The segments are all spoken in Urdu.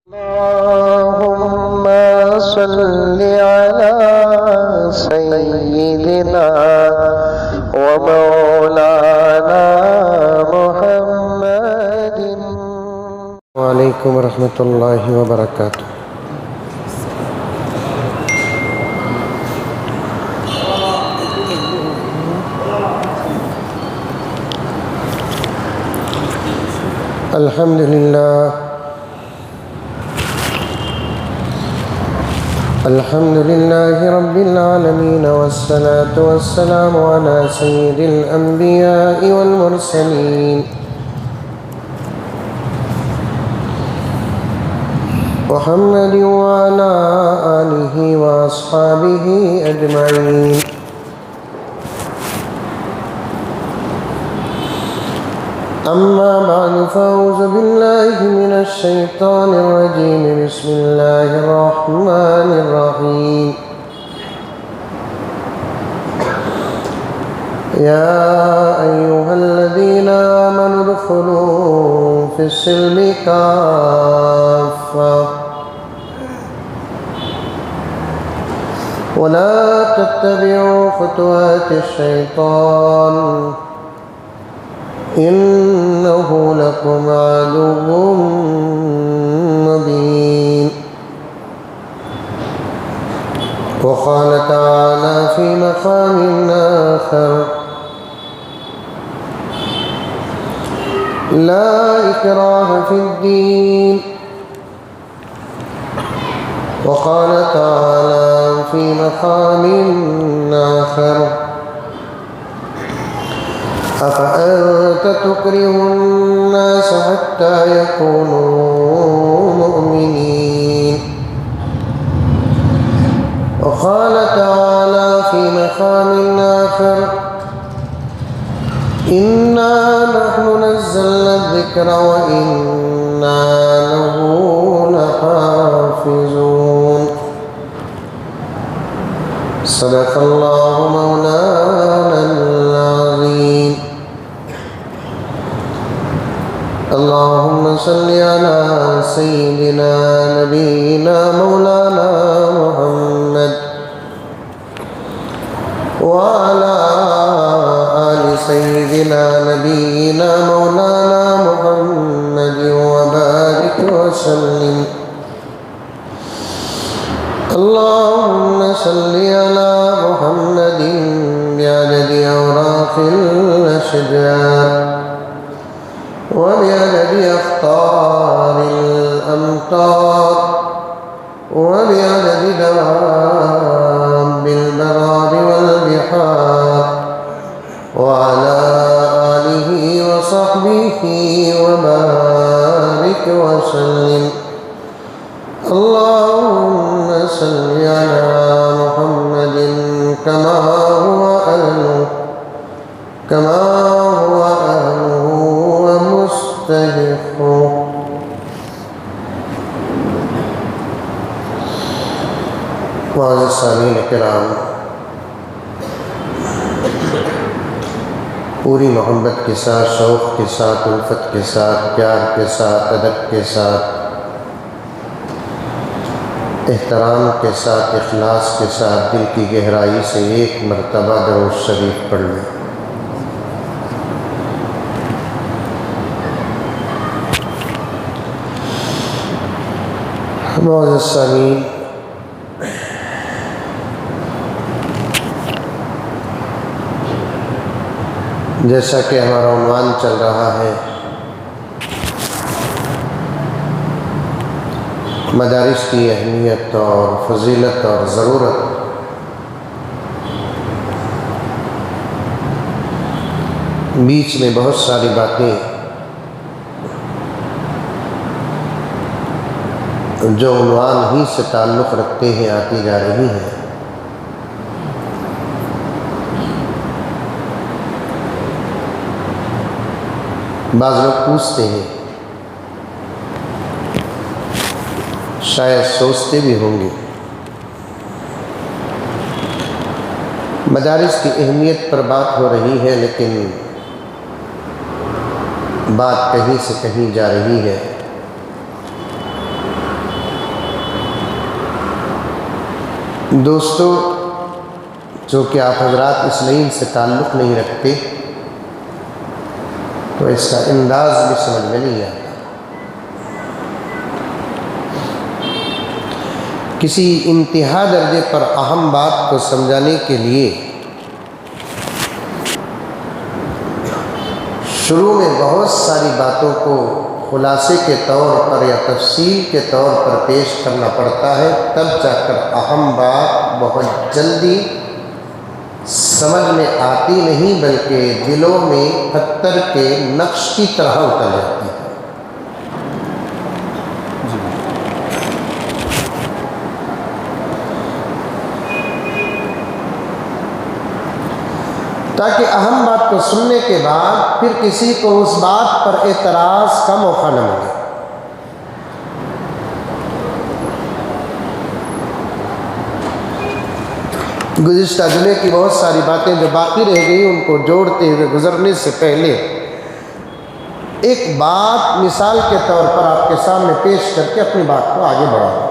اللهم صل على سيدنا ومولانا محمد وعليكم ورحمة الله وبركاته. الحمد لله الحمد لله رب العالمين، والصلاة والسلام على سيد الأنبياء والمرسلين محمد وعلى آله وأصحابه أجمعين. أما بعد، فأعوذ بالله من الشيطان الرجيم. بسم الله الرحمن الرحيم. يا أيها الذين آمنوا ادخلوا في السلم كافة ولا تتبعوا خطوات الشيطان إنه لكم عدو مبين. وقال تعالى في مقام آخر: لا إكراه في الدين. وقال تعالى في مقام آخر: أفأنت تكره الناس حتى يكونوا مؤمنين. وقال تعالى في مقام آخر: إنا نحن نزلنا الذكر وإنا له لحافظون. صدق الله مولانا العظيم. اللهم صل على سيدنا نبينا مولانا محمد وعلى آل سيدنا نبينا مولانا محمد وبارك وسلم. اللهم صل على محمد بعدد أوراق الأشجار وبعدد أخطار الأمطار وبعدد دواب البرار والبحار وعلى آله وصحبه وبارك وسلم. اللهم صل على محمد كما هو أهله ومستحقه. معزز سامعین کرام، پوری محبت کے ساتھ، شوق کے ساتھ، الفت کے ساتھ، پیار کے ساتھ، ادب کے ساتھ، احترام کے ساتھ، اخلاص کے ساتھ، دل کی گہرائی سے ایک مرتبہ درود شریف پڑھ لیں۔ معزز سامعین، جیسا کہ ہمارا عنوان چل رہا ہے، مدارس کی اہمیت اور فضیلت اور ضرورت، بیچ میں بہت ساری باتیں جو عنوان ہی سے تعلق رکھتے ہیں آتی جا رہی ہیں۔ بعض لوگ پوچھتے ہیں، شاید سوچتے بھی ہوں گے، مدارس کی اہمیت پر بات ہو رہی ہے لیکن بات کہیں سے کہیں جا رہی ہے۔ دوستو، چونکہ آپ حضرات اس لائن سے تعلق نہیں رکھتے تو اس کا انداز بھی سمجھ میں نہیں آتا۔ کسی انتہا درجے پر اہم بات کو سمجھانے کے لیے شروع میں بہت ساری باتوں کو خلاصے کے طور پر یا تفصیل کے طور پر پیش کرنا پڑتا ہے، تب جا کر اہم بات بہت جلدی سمجھ میں آتی نہیں بلکہ دلوں میں پتھر کے نقش کی طرح اتر جاتی ہے۔ تاکہ اہم بات کو سننے کے بعد پھر کسی کو اس بات پر اعتراض کا موقع نہ ملے۔ گزشتہ جمعے کی بہت ساری باتیں جو باقی رہ گئی ان کو جوڑتے ہوئے گزرنے سے پہلے ایک بات مثال کے طور پر آپ کے سامنے پیش کر کے اپنی بات کو آگے بڑھاؤں۔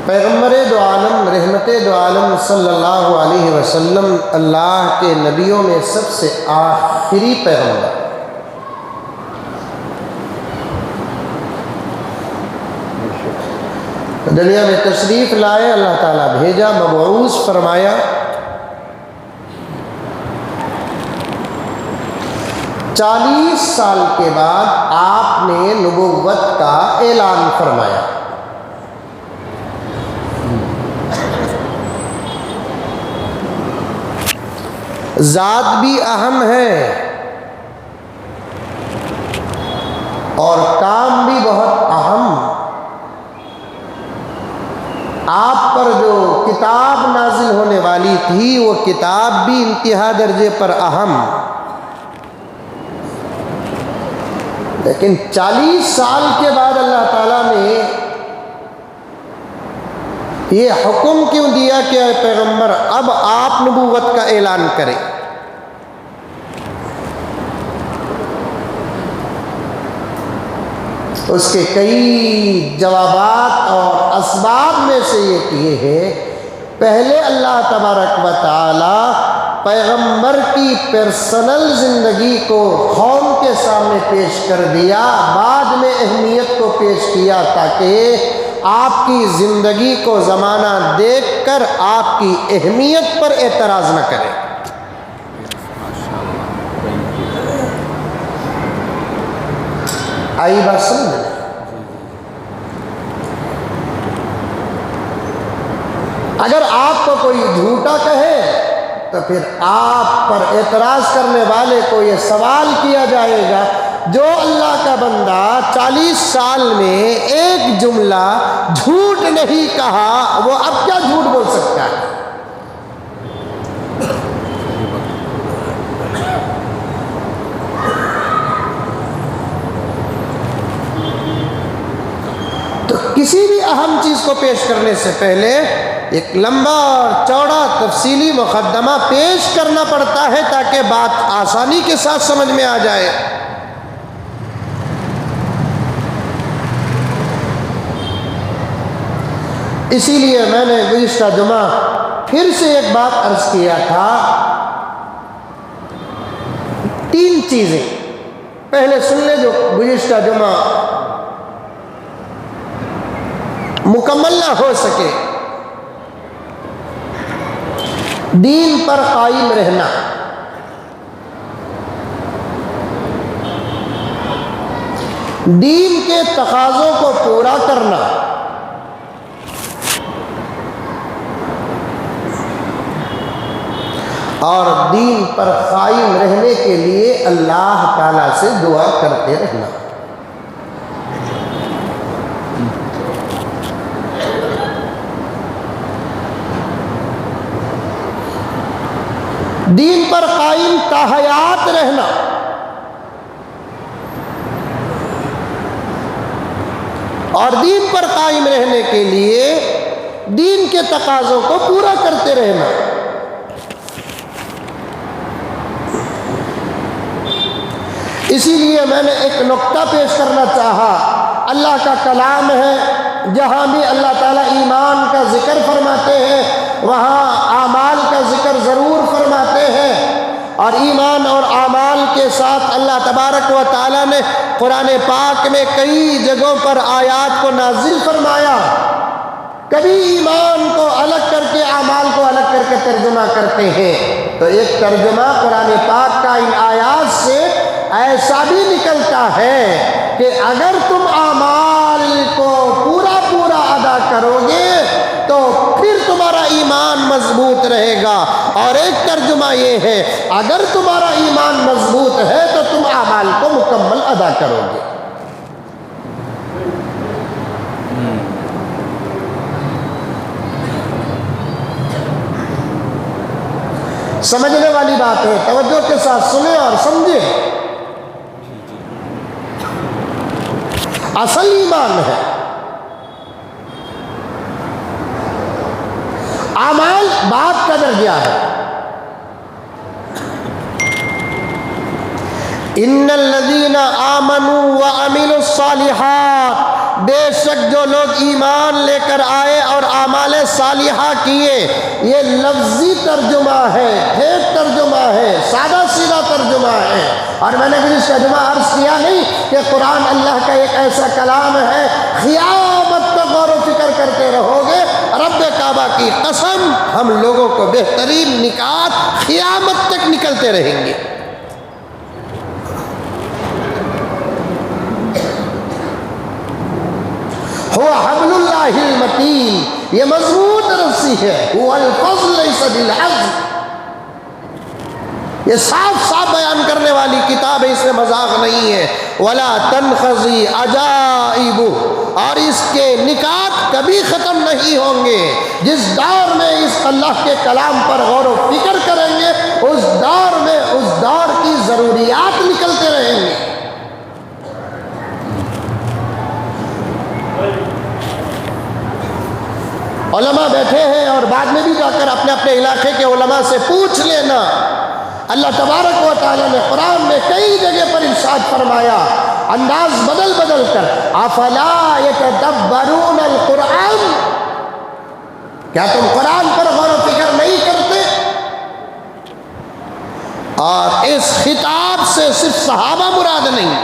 پیغمبر دو عالم رحمت دو عالم صلی اللہ علیہ وسلم اللہ کے نبیوں میں سب سے آخری پیغمبر، دنیا میں تشریف لائے، اللہ تعالیٰ بھیجا، مبعوث فرمایا۔ 40 سال کے بعد آپ نے نبوت کا اعلان فرمایا۔ ذات بھی اہم ہے اور کام بھی بہت اہم۔ آپ پر جو کتاب نازل ہونے والی تھی وہ کتاب بھی انتہا درجے پر اہم، لیکن 40 سال کے بعد اللہ تعالیٰ نے یہ حکم کیوں دیا کہ اے پیغمبر اب آپ نبوت کا اعلان کریں؟ اس کے کئی جوابات اور اسباب میں سے یہ کیے ہیں۔ پہلے اللہ تبارک و تعالی پیغمبر کی پرسنل زندگی کو قوم کے سامنے پیش کر دیا، بعد میں اہمیت کو پیش کیا تاکہ آپ کی زندگی کو زمانہ دیکھ کر آپ کی اہمیت پر اعتراض نہ کرے۔ آئی بات سمجھ؟ اگر آپ کو کوئی جھوٹا کہے تو پھر آپ پر اعتراض کرنے والے کو یہ سوال کیا جائے گا، جو اللہ کا بندہ 40 سال میں ایک جملہ جھوٹ نہیں کہا وہ اب کیا جھوٹ بول سکتا ہے؟ تو کسی بھی اہم چیز کو پیش کرنے سے پہلے ایک لمبا اور چوڑا تفصیلی مقدمہ پیش کرنا پڑتا ہے تاکہ بات آسانی کے ساتھ سمجھ میں آ جائے۔ اسی لیے میں نے گزشتہ جمعہ پھر سے ایک بات عرض کیا تھا، 3 چیزیں پہلے سن لے جو گزشتہ جمعہ مکمل نہ ہو سکے۔ دین پر قائم رہنا، دین کے تقاضوں کو پورا کرنا، اور دین پر قائم رہنے کے لیے اللہ تعالیٰ سے دعا کرتے رہنا۔ دین پر قائم تا حیات رہنا، اور دین پر قائم رہنے کے لیے دین کے تقاضوں کو پورا کرتے رہنا۔ اسی لیے میں نے ایک نقطہ پیش کرنا چاہا اللہ کا کلام ہے، جہاں بھی اللہ تعالیٰ ایمان کا ذکر فرماتے ہیں وہاں اعمال کا ذکر ضرور فرماتے ہیں، اور ایمان اور اعمال کے ساتھ اللہ تبارک و تعالیٰ نے قرآن پاک میں کئی جگہوں پر آیات کو نازل فرمایا۔ کبھی ایمان کو الگ کر کے اعمال کو الگ کر کے ترجمہ کرتے ہیں، تو ایک ترجمہ قرآن پاک کا ان آیات سے ایسا بھی نکلتا ہے کہ اگر تم اعمال کو پورا پورا ادا کرو گے تو پھر تمہارا ایمان مضبوط رہے گا، اور ایک ترجمہ یہ ہے اگر تمہارا ایمان مضبوط ہے تو تم اعمال کو مکمل ادا کرو گے۔ سمجھنے والی بات ہے، توجہ کے ساتھ سنیں اور سمجھیں۔ اصل ایمان ہے، اعمال بات کا درجہ ہے۔ ان الذین آمنوا وعملوا الصالحات، بے شک جو لوگ ایمان لے کر آئے اور اعمال صالحہ کیے، یہ لفظی ترجمہ ہے، ٹھیک ترجمہ ہے، سادہ سیدھا ترجمہ ہے، اور میں نے بھی اس ترجمہ عرض کیا نہیں کہ قرآن اللہ کا ایک ایسا کلام ہے قیامت تک غور و فکر کرتے رہو گے۔ رب کعبہ کی قسم، ہم لوگوں کو بہترین نکات قیامت تک نکلتے رہیں گے۔ هو حبل اللہ المتین، یہ مضبوط رسی ہے، هو الفضل لیس بالعزل، یہ صاف صاف بیان کرنے والی کتاب ہے، اس میں مذاق نہیں ہے۔ ولا تنقضی عجائب، اور اس کے نکات کبھی ختم نہیں ہوں گے۔ جس دور میں اس اللہ کے کلام پر غور و فکر کریں گے، اس دور میں اس دور کی ضروریات نکلتے رہیں گے۔ علماء بیٹھے ہیں اور بعد میں بھی جا کر اپنے اپنے علاقے کے علماء سے پوچھ لینا۔ اللہ تبارک و تعالیٰ نے قرآن میں کئی جگہ پر ارشاد فرمایا، انداز بدل بدل کر، افلا یتدبرون القرآن، کیا تم قرآن پر غور و فکر نہیں کرتے؟ اور اس خطاب سے صرف صحابہ مراد نہیں،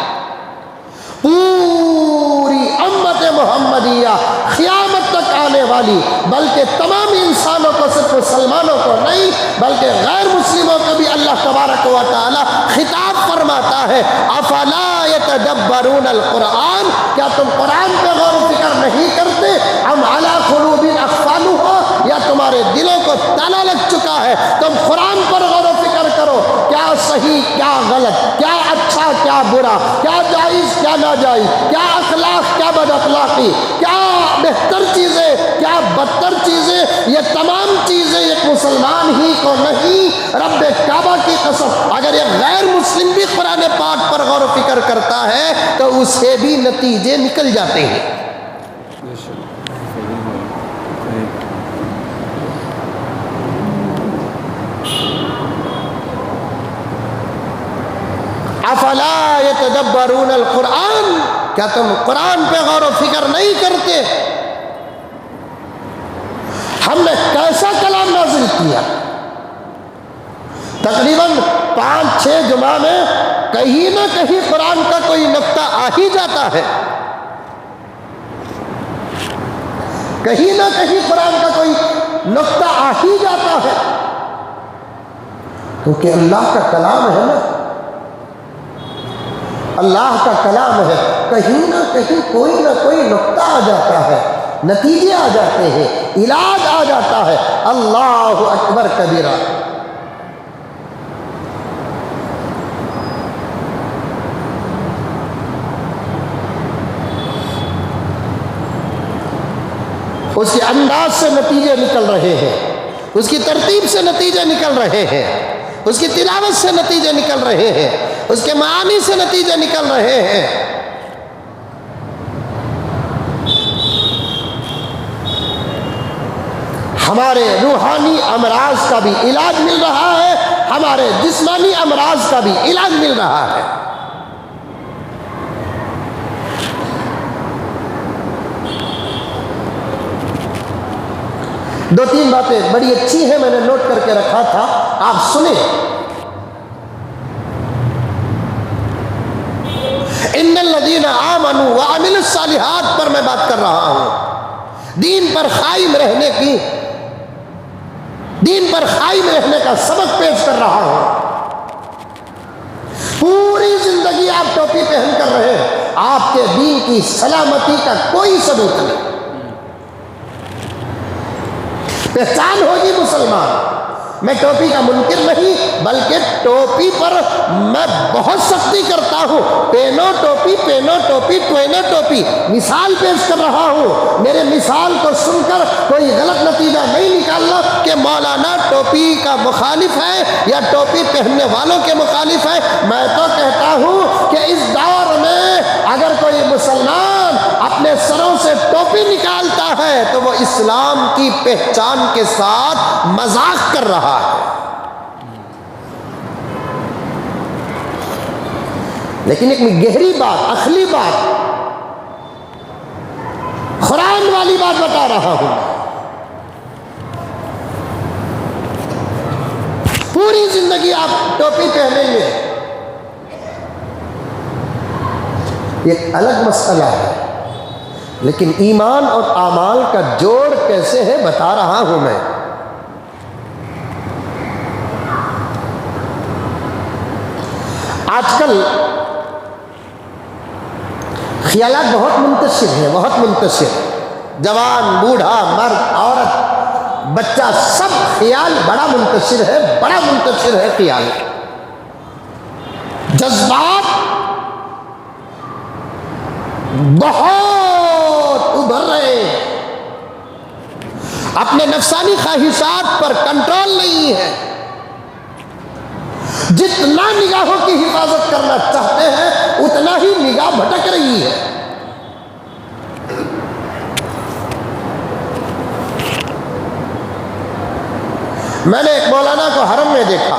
پوری امت محمدیہ قیامت تک آنے والی، بلکہ تمام انسانوں کو، صرف مسلمانوں کو نہیں بلکہ غیر مسلموں کو بھی اللہ تبارک و تعالی خطاب فرماتا ہے، افلا یتدبرون القرآن، کیا تم قرآن پہ غور و فکر نہیں کرتے؟ ام علی قلوب اقفالها، یا تمہارے دلوں کو تالا لگ چکا ہے؟ تم قرآن پر غور و فکر کرو، کیا صحیح کیا غلط، کیا اچھا کیا برا، کیا جائز کیا ناجائز، کیا اخلاق کیا بد اخلاقی، کیا بہتر چیزیں کیا بدتر چیزیں، یہ تمام چیزیں ایک مسلمان ہی کو نہیں، رب کعبہ کی قسم اگر ایک غیر مسلم بھی قرآن پاک پر غور و فکر کرتا ہے تو اسے بھی نتیجے نکل جاتے ہیں۔ افلا یتدبرون القرآن، کیا تم قرآن پہ غور و فکر نہیں کرتے؟ ہم نے کیسا کلام نازل کیا؟ تقریباً 5-6 جمعہ میں کہیں نہ کہیں قرآن کا کوئی نقطہ آ ہی جاتا ہے، کہیں نہ کہیں قرآن کا کوئی نقطہ آ ہی جاتا ہے، کیونکہ اللہ کا کلام ہے نا، اللہ کا کلام ہے، کہیں نہ کہیں کوئی نہ کوئی نقطہ آ جاتا ہے، نتیجے آ جاتے ہیں، علاج آ جاتا ہے۔ اللہ اکبر کبیرہ۔ اس کے انداز سے نتیجے نکل رہے ہیں، اس کی ترتیب سے نتیجے نکل رہے ہیں، اس کی تلاوت سے نتیجے نکل رہے ہیں، اس کے معانی سے نتیجے نکل رہے ہیں۔ ہمارے روحانی امراض کا بھی علاج مل رہا ہے، ہمارے جسمانی امراض کا بھی علاج مل رہا ہے۔ دو تین باتیں بڑی اچھی ہیں، میں نے نوٹ کر کے رکھا تھا، آپ سنیں۔ ان الذین آمنوا وعملوا الصالحات پر میں بات کر رہا ہوں، دین پر قائم رہنے کی، دین پر قائم رہنے کا سبق پیش کر رہا ہوں۔ پوری زندگی آپ ٹوپی پہن کر رہے ہیں، آپ کے دین کی سلامتی کا کوئی ثبوت نہیں۔ پہچان ہوگی مسلمان، میں ٹوپی کا منکر نہیں، بلکہ ٹوپی پر میں بہت سختی کرتا ہوں، پہنو ٹوپی، پہنو ٹوپی، پہنو ٹوپی، مثال پیش کر رہا ہوں۔ میرے مثال کو سن کر کوئی غلط نتیجہ نہیں نکالنا کہ مولانا ٹوپی کا مخالف ہے یا ٹوپی پہننے والوں کے مخالف ہے۔ میں تو کہتا ہوں کہ اس دور میں اگر کوئی مسلمان اپنے سروں سے ٹوپی نکالتا ہے تو وہ اسلام کی پہچان کے ساتھ مذاق کر رہا ہے۔ لیکن ایک گہری بات، عقلی بات، قرآن والی بات بتا رہا ہوں۔ پوری زندگی آپ ٹوپی پہنیں گے، ایک الگ مسئلہ ہے، لیکن ایمان اور اعمال کا جوڑ کیسے ہے بتا رہا ہوں میں۔ آج کل خیالات بہت منتشر ہیں، بہت منتشر، جوان، بوڑھا، مرد، عورت، بچہ، سب خیال بڑا منتشر ہے، بڑا منتشر ہے خیال۔ جذبات بہت ابھر رہے ہیں، اپنے نفسانی خواہشات پر کنٹرول نہیں ہے، جتنا نگاہوں کی حفاظت کرنا چاہتے ہیں اتنا ہی نگاہ بھٹک رہی ہے۔ میں نے ایک مولانا کو حرم میں دیکھا،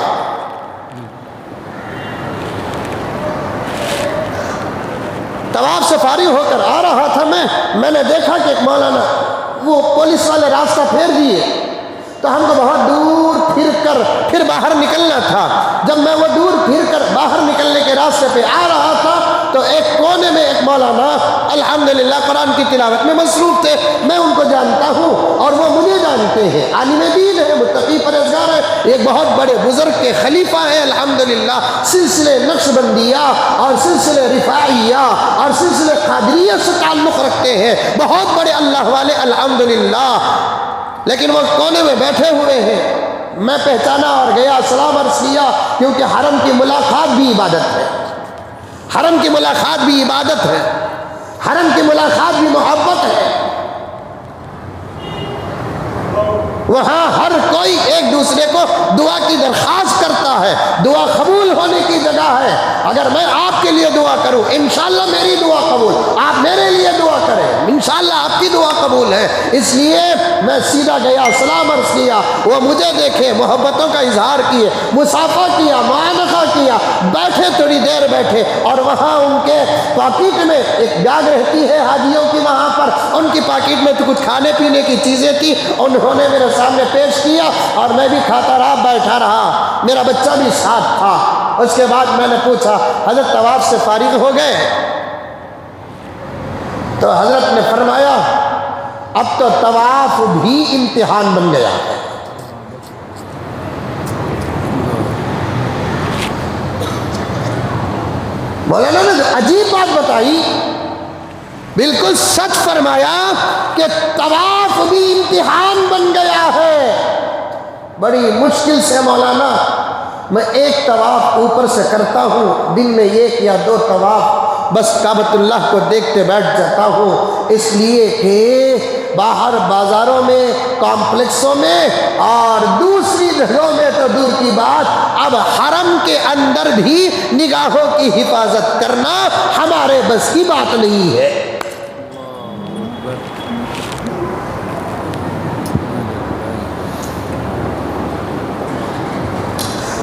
طواف سے فارغ ہو کر آ رہا تھا میں نے دیکھا کہ ایک مولانا، وہ پولیس والے راستہ پھیر دیے تو ہم کو بہت دور پھر کر پھر باہر نکلنا تھا۔ جب میں وہ دور پھر کر باہر نکلنے کے راستے پہ آ رہا تھا تو ایک کونے میں ایک مولانا الحمدللہ قرآن کی تلاوت میں مصروف تھے، میں ان کو جانتا ہوں اور وہ مجھے جانتے ہیں، عالم دین ہے، متقی پرہیزگار ہے، ایک بہت بڑے بزرگ کے خلیفہ ہیں الحمدللہ، سلسلے نقشبندیہ اور سلسلے رفاعیہ اور سلسلے قادریہ سے تعلق رکھتے ہیں، بہت بڑے اللہ والے الحمدللہ۔ لیکن وہ کونے میں بیٹھے ہوئے ہیں، میں پہچانا اور گیا، سلام عرض کیا، کیونکہ حرم کی ملاقات بھی عبادت ہے، حرم کی ملاقات بھی عبادت ہے، حرم کی ملاقات بھی محبت ہے۔ وہاں ہر کوئی ایک دوسرے کو دعا کی درخواست کرتا ہے، دعا قبول ہونے کی جگہ ہے۔ اگر میں آپ کے لیے دعا کروں انشاءاللہ میری دعا قبول، آپ میرے لیے دعا کریں انشاءاللہ آپ کی دعا قبول ہے۔ اس لیے میں سیدھا گیا، سلام عرض کیا، وہ مجھے دیکھے، محبتوں کا اظہار کیے، مصافحہ کیا، معانقہ کیا، بیٹھے، تھوڑی دیر بیٹھے، اور وہاں ان کے پاکٹ میں ایک بیگ رہتی ہے حاجیوں کی، وہاں پر ان کی پاکٹ میں تو کچھ کھانے پینے کی چیزیں تھی، انہوں نے میرے سامنے پیش کیا اور میں بھی کھاتا رہا، بیٹھا رہا، میرا بچہ بھی ساتھ تھا۔ اس کے بعد میں نے پوچھا حضرت طواف سے فارغ ہو گئے؟ تو حضرت نے فرمایا اب تو طواف بھی امتحان بن گیا ہے۔ مولانا نے عجیب بات بتائی، بالکل سچ فرمایا کہ طواف بھی امتحان بن گیا ہے۔ بڑی مشکل سے مولانا میں ایک طواف اوپر سے کرتا ہوں، دن میں ایک یا دو طواف بس کعبۃ اللہ کو دیکھتے بیٹھ جاتا ہوں، اس لیے کہ باہر بازاروں میں، کمپلیکسوں میں اور دوسری جگہوں میں تو دور کی بات، اب حرم کے اندر بھی نگاہوں کی حفاظت کرنا ہمارے بس کی بات نہیں ہے۔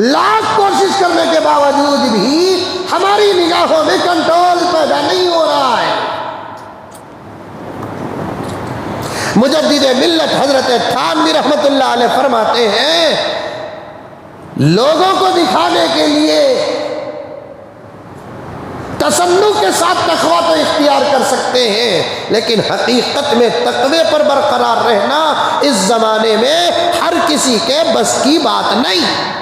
لاکھ کوشش کرنے کے باوجود بھی ہماری نگاہوں میں کنٹرول پیدا نہیں ہو رہا ہے۔ مجدد ملت حضرت تھانوی رحمۃ اللہ علیہ فرماتے ہیں لوگوں کو دکھانے کے لیے تصنع کے ساتھ تقویٰ تو اختیار کر سکتے ہیں، لیکن حقیقت میں تقوی پر برقرار رہنا اس زمانے میں ہر کسی کے بس کی بات نہیں۔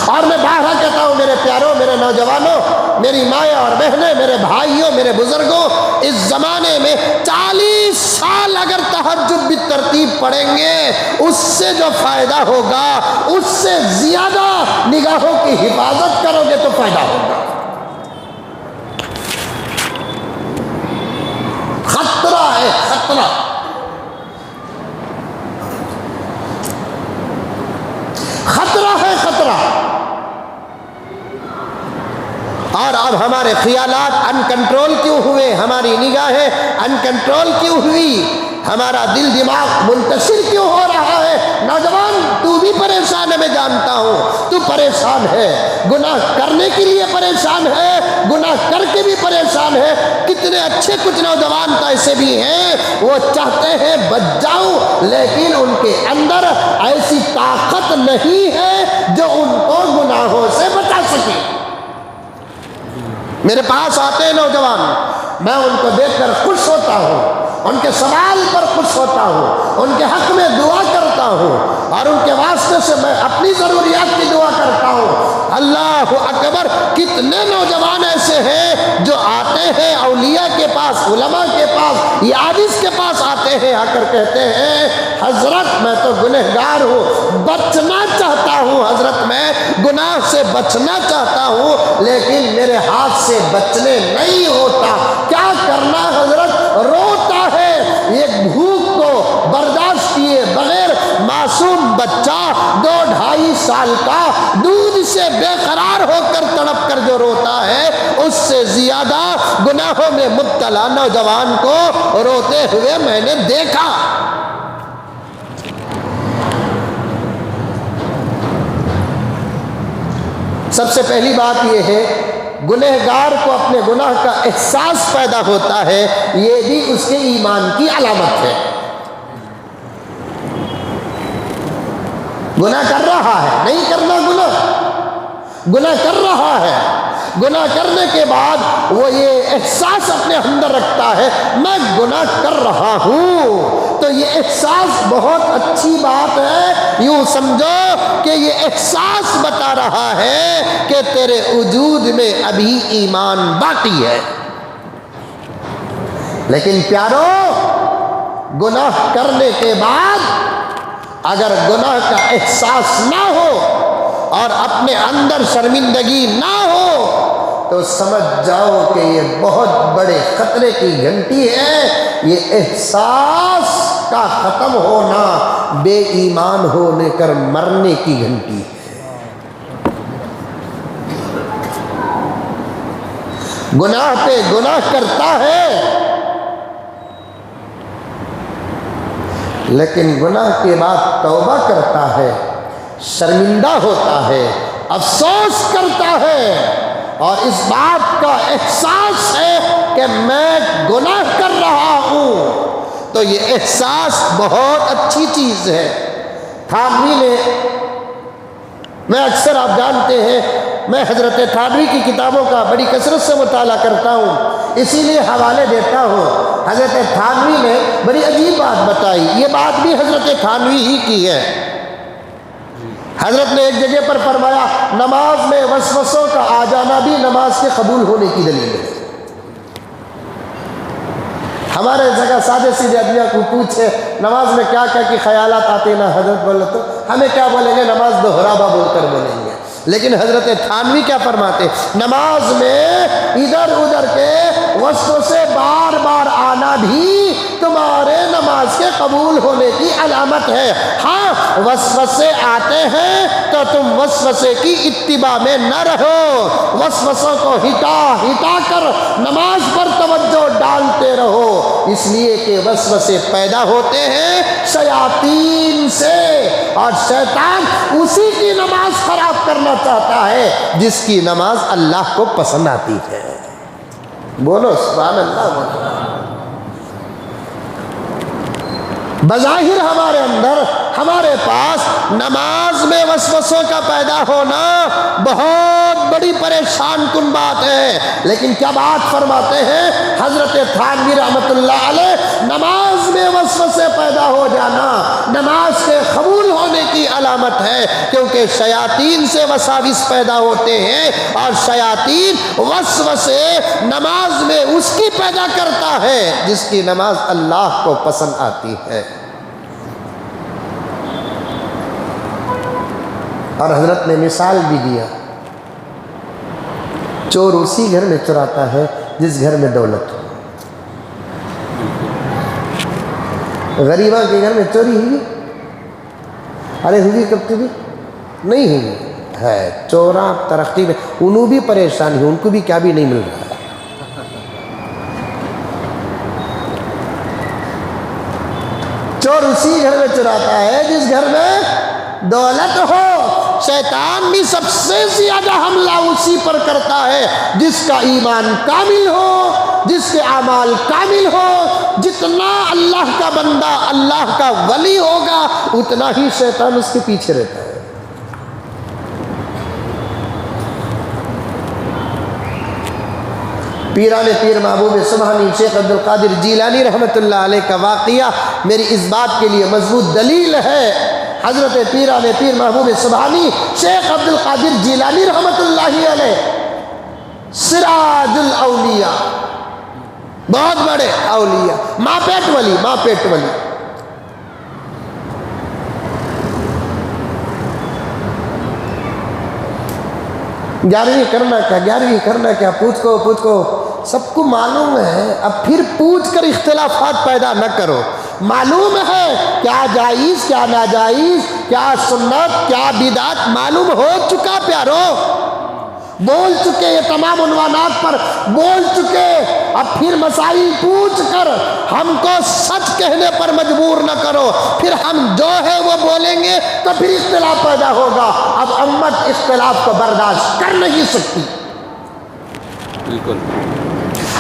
اور میں بارہا کہتا ہوں میرے پیاروں، میرے نوجوانوں، میری مائیں اور بہنیں، میرے بھائیوں، میرے بزرگوں، اس زمانے میں 40 سال اگر تہجد بھی ترتیب پڑھیں گے، اس سے جو فائدہ ہوگا اس سے زیادہ نگاہوں کی حفاظت کرو گے تو فائدہ ہوگا۔ خطرہ ہے، خطرہ، خطرہ ہے، خطرہ۔ اور اب ہمارے خیالات ان کنٹرول کیوں ہوئے، ہماری نگاہیں ان کنٹرول کیوں ہوئی، ہمارا دل دماغ منتشر کیوں ہو رہا ہے؟ نوجوان تو بھی پریشان ہے، میں جانتا ہوں تو پریشان ہے، گناہ کرنے کے لیے پریشان ہے، گناہ کر کے بھی پریشان ہے۔ کتنے اچھے کچھ نوجوان تو ایسے بھی ہیں وہ چاہتے ہیں بچ جاؤں، لیکن ان کے اندر ایسی طاقت نہیں ہے جو ان کو گناہوں سے بچا سکے۔ میرے پاس آتے ہیں نوجوان، میں ان کو دیکھ کر خوش ہوتا ہوں، ان کے سوال پر خوش ہوتا ہوں، ان کے حق میں دعا کرتا ہوں، اور ان کے واسطے سے میں اپنی ضروریات کی دعا کرتا ہوں۔ اللہ اکبر! کتنے نوجوان ایسے ہیں جو آتے ہیں اولیاء کے پاس، علماء کے پاس، یادیس کے پاس آتے ہیں، آ کر کہتے ہیں حضرت میں تو گنہگار ہوں، بچنا چاہتا ہوں، حضرت میں گناہ سے بچنا چاہتا ہوں، لیکن میرے ہاتھ سے بچنے نہیں ہوتا، کیا کرنا حضرت؟ روتا ہے۔ ایک بھوک کو برداشت کیے بغیر معصوم بچہ 2-2.5 سال کا دودھ سے بے قرار ہو کر تڑپ کر جو روتا ہے، اس سے زیادہ گناہوں میں مبتلا نوجوان کو روتے ہوئے میں نے دیکھا۔ سب سے پہلی بات یہ ہے گنہگار کو اپنے گناہ کا احساس پیدا ہوتا ہے، یہ بھی اس کے ایمان کی علامت ہے۔ گناہ کر رہا ہے، نہیں کرنا گناہ، گناہ کر رہا ہے، گناہ کرنے کے بعد وہ یہ احساس اپنے اندر رکھتا ہے میں گناہ کر رہا ہوں، تو یہ احساس بہت اچھی بات ہے۔ یوں سمجھو کہ یہ احساس بتا رہا ہے کہ تیرے وجود میں ابھی ایمان باقی ہے۔ لیکن پیارو، گناہ کرنے کے بعد اگر گناہ کا احساس نہ ہو اور اپنے اندر شرمندگی نہ ہو تو سمجھ جاؤ کہ یہ بہت بڑے خطرے کی گھنٹی ہے۔ یہ احساس کا ختم ہونا بے ایمان ہونے کر مرنے کی گھنٹی ہے۔ گناہ پہ گناہ کرتا ہے، لیکن گناہ کے بعد توبہ کرتا ہے، شرمندہ ہوتا ہے، افسوس کرتا ہے، اور اس بات کا احساس ہے کہ میں گناہ کر رہا ہوں، تو یہ احساس بہت اچھی چیز ہے۔ تھانوی نے، میں اکثر آپ جانتے ہیں میں حضرت تھانوی کی کتابوں کا بڑی کثرت سے مطالعہ کرتا ہوں، اسی لیے حوالے دیتا ہوں۔ حضرت تھانوی نے بڑی عجیب بات بتائی، یہ بات بھی حضرت تھانوی ہی کی ہے۔ حضرت نے ایک جگہ پر فرمایا نماز میں وسوسوں کا آ جانا بھی نماز کے قبول ہونے کی دلیل ہے۔ ہمارے جگہ سادے سیدھے آدمی کو پوچھے نماز میں کیا کیا کی خیالات آتے نا حضرت بولے تو ہمیں کیا بولیں گے؟ نماز دہرابا بول کر بولیں گے۔ لیکن حضرت تھانوی کیا فرماتے؟ نماز میں ادھر ادھر کے وسوسے بار بار آنا بھی تمہارے نماز کے قبول ہونے کی علامت ہے۔ ہاں وسوسے آتے ہیں تو تم وسوسے کی اتباع میں نہ رہو، وسوسوں کو ہٹا کر نماز پر توجہ ڈالتے رہو، اس لیے کہ وسوسے پیدا ہوتے ہیں شیاطین سے، اور شیطان اسی کی نماز خراب کرنا چاہتا ہے جس کی نماز اللہ کو پسند آتی ہے۔ بولو سبحان اللہ بولو۔ بظاہر ہمارے اندر، ہمارے پاس نماز میں وسوسوں کا پیدا ہونا بہت بڑی پریشان کن بات ہے، لیکن کیا بات فرماتے ہیں حضرت تھانوی رحمۃ اللہ علیہ، نماز میں وسوسے پیدا ہو جانا نماز کے قبول ہونے کی علامت ہے، کیونکہ شیاطین سے وساوس پیدا ہوتے ہیں، اور شیاطین وسوسے نماز میں اس کی پیدا کرتا ہے جس کی نماز اللہ کو پسند آتی ہے۔ اور حضرت نے مثال بھی دیا، چور اسی گھر میں چراتا ہے جس گھر میں دولت ہو۔ غریباں کے گھر میں چوری ہوئی؟ ارے ہوئی کب کبھی نہیں ہوئی ہے، چوراں ترقی میں انہوں بھی پریشان ہوئی، ان کو بھی کیا بھی نہیں مل رہا ہے۔ چور اسی گھر میں چراتا ہے جس گھر میں دولت ہو۔ شیطان بھی سب سے زیادہ حملہ اسی پر کرتا ہے جس کا ایمان کامل ہو، جس کے اعمال کامل ہو۔ جتنا اللہ کا بندہ اللہ کا ولی ہوگا اتنا ہی شیطان اس کے پیچھے رہتا ہے۔ پیران پیر محبوب سبحانی شیخ عبد القادر جیلانی رحمۃ اللہ علیہ کا واقعہ میری اس بات کے لیے مضبوط دلیل ہے۔ حضرت پیران پیر محبوب سبحانی شیخ عبد القادر جیلانی رحمۃ اللہ علیہ سراج الاولیاء، بہت بڑے اولیاء، ماں پیٹ ولی، ماں پیٹ ولی۔ گیارہویں کرنا کیا، گیارہویں کرنا کیا، پوچھ کو سب کو معلوم ہے، اب پھر پوچھ کر اختلافات پیدا نہ کرو۔ معلوم ہے کیا جائز کیا ناجائز، کیا سنت کیا بدعت معلوم ہو چکا پیارو، بول چکے، یہ تمام عنوانات پر بول چکے۔ اب پھر مسائل پوچھ کر ہم کو سچ کہنے پر مجبور نہ کرو، پھر ہم جو ہے وہ بولیں گے تو پھر اختلاف پیدا ہوگا۔ اب امت اختلاف کو برداشت کر نہیں سکتی، بالکل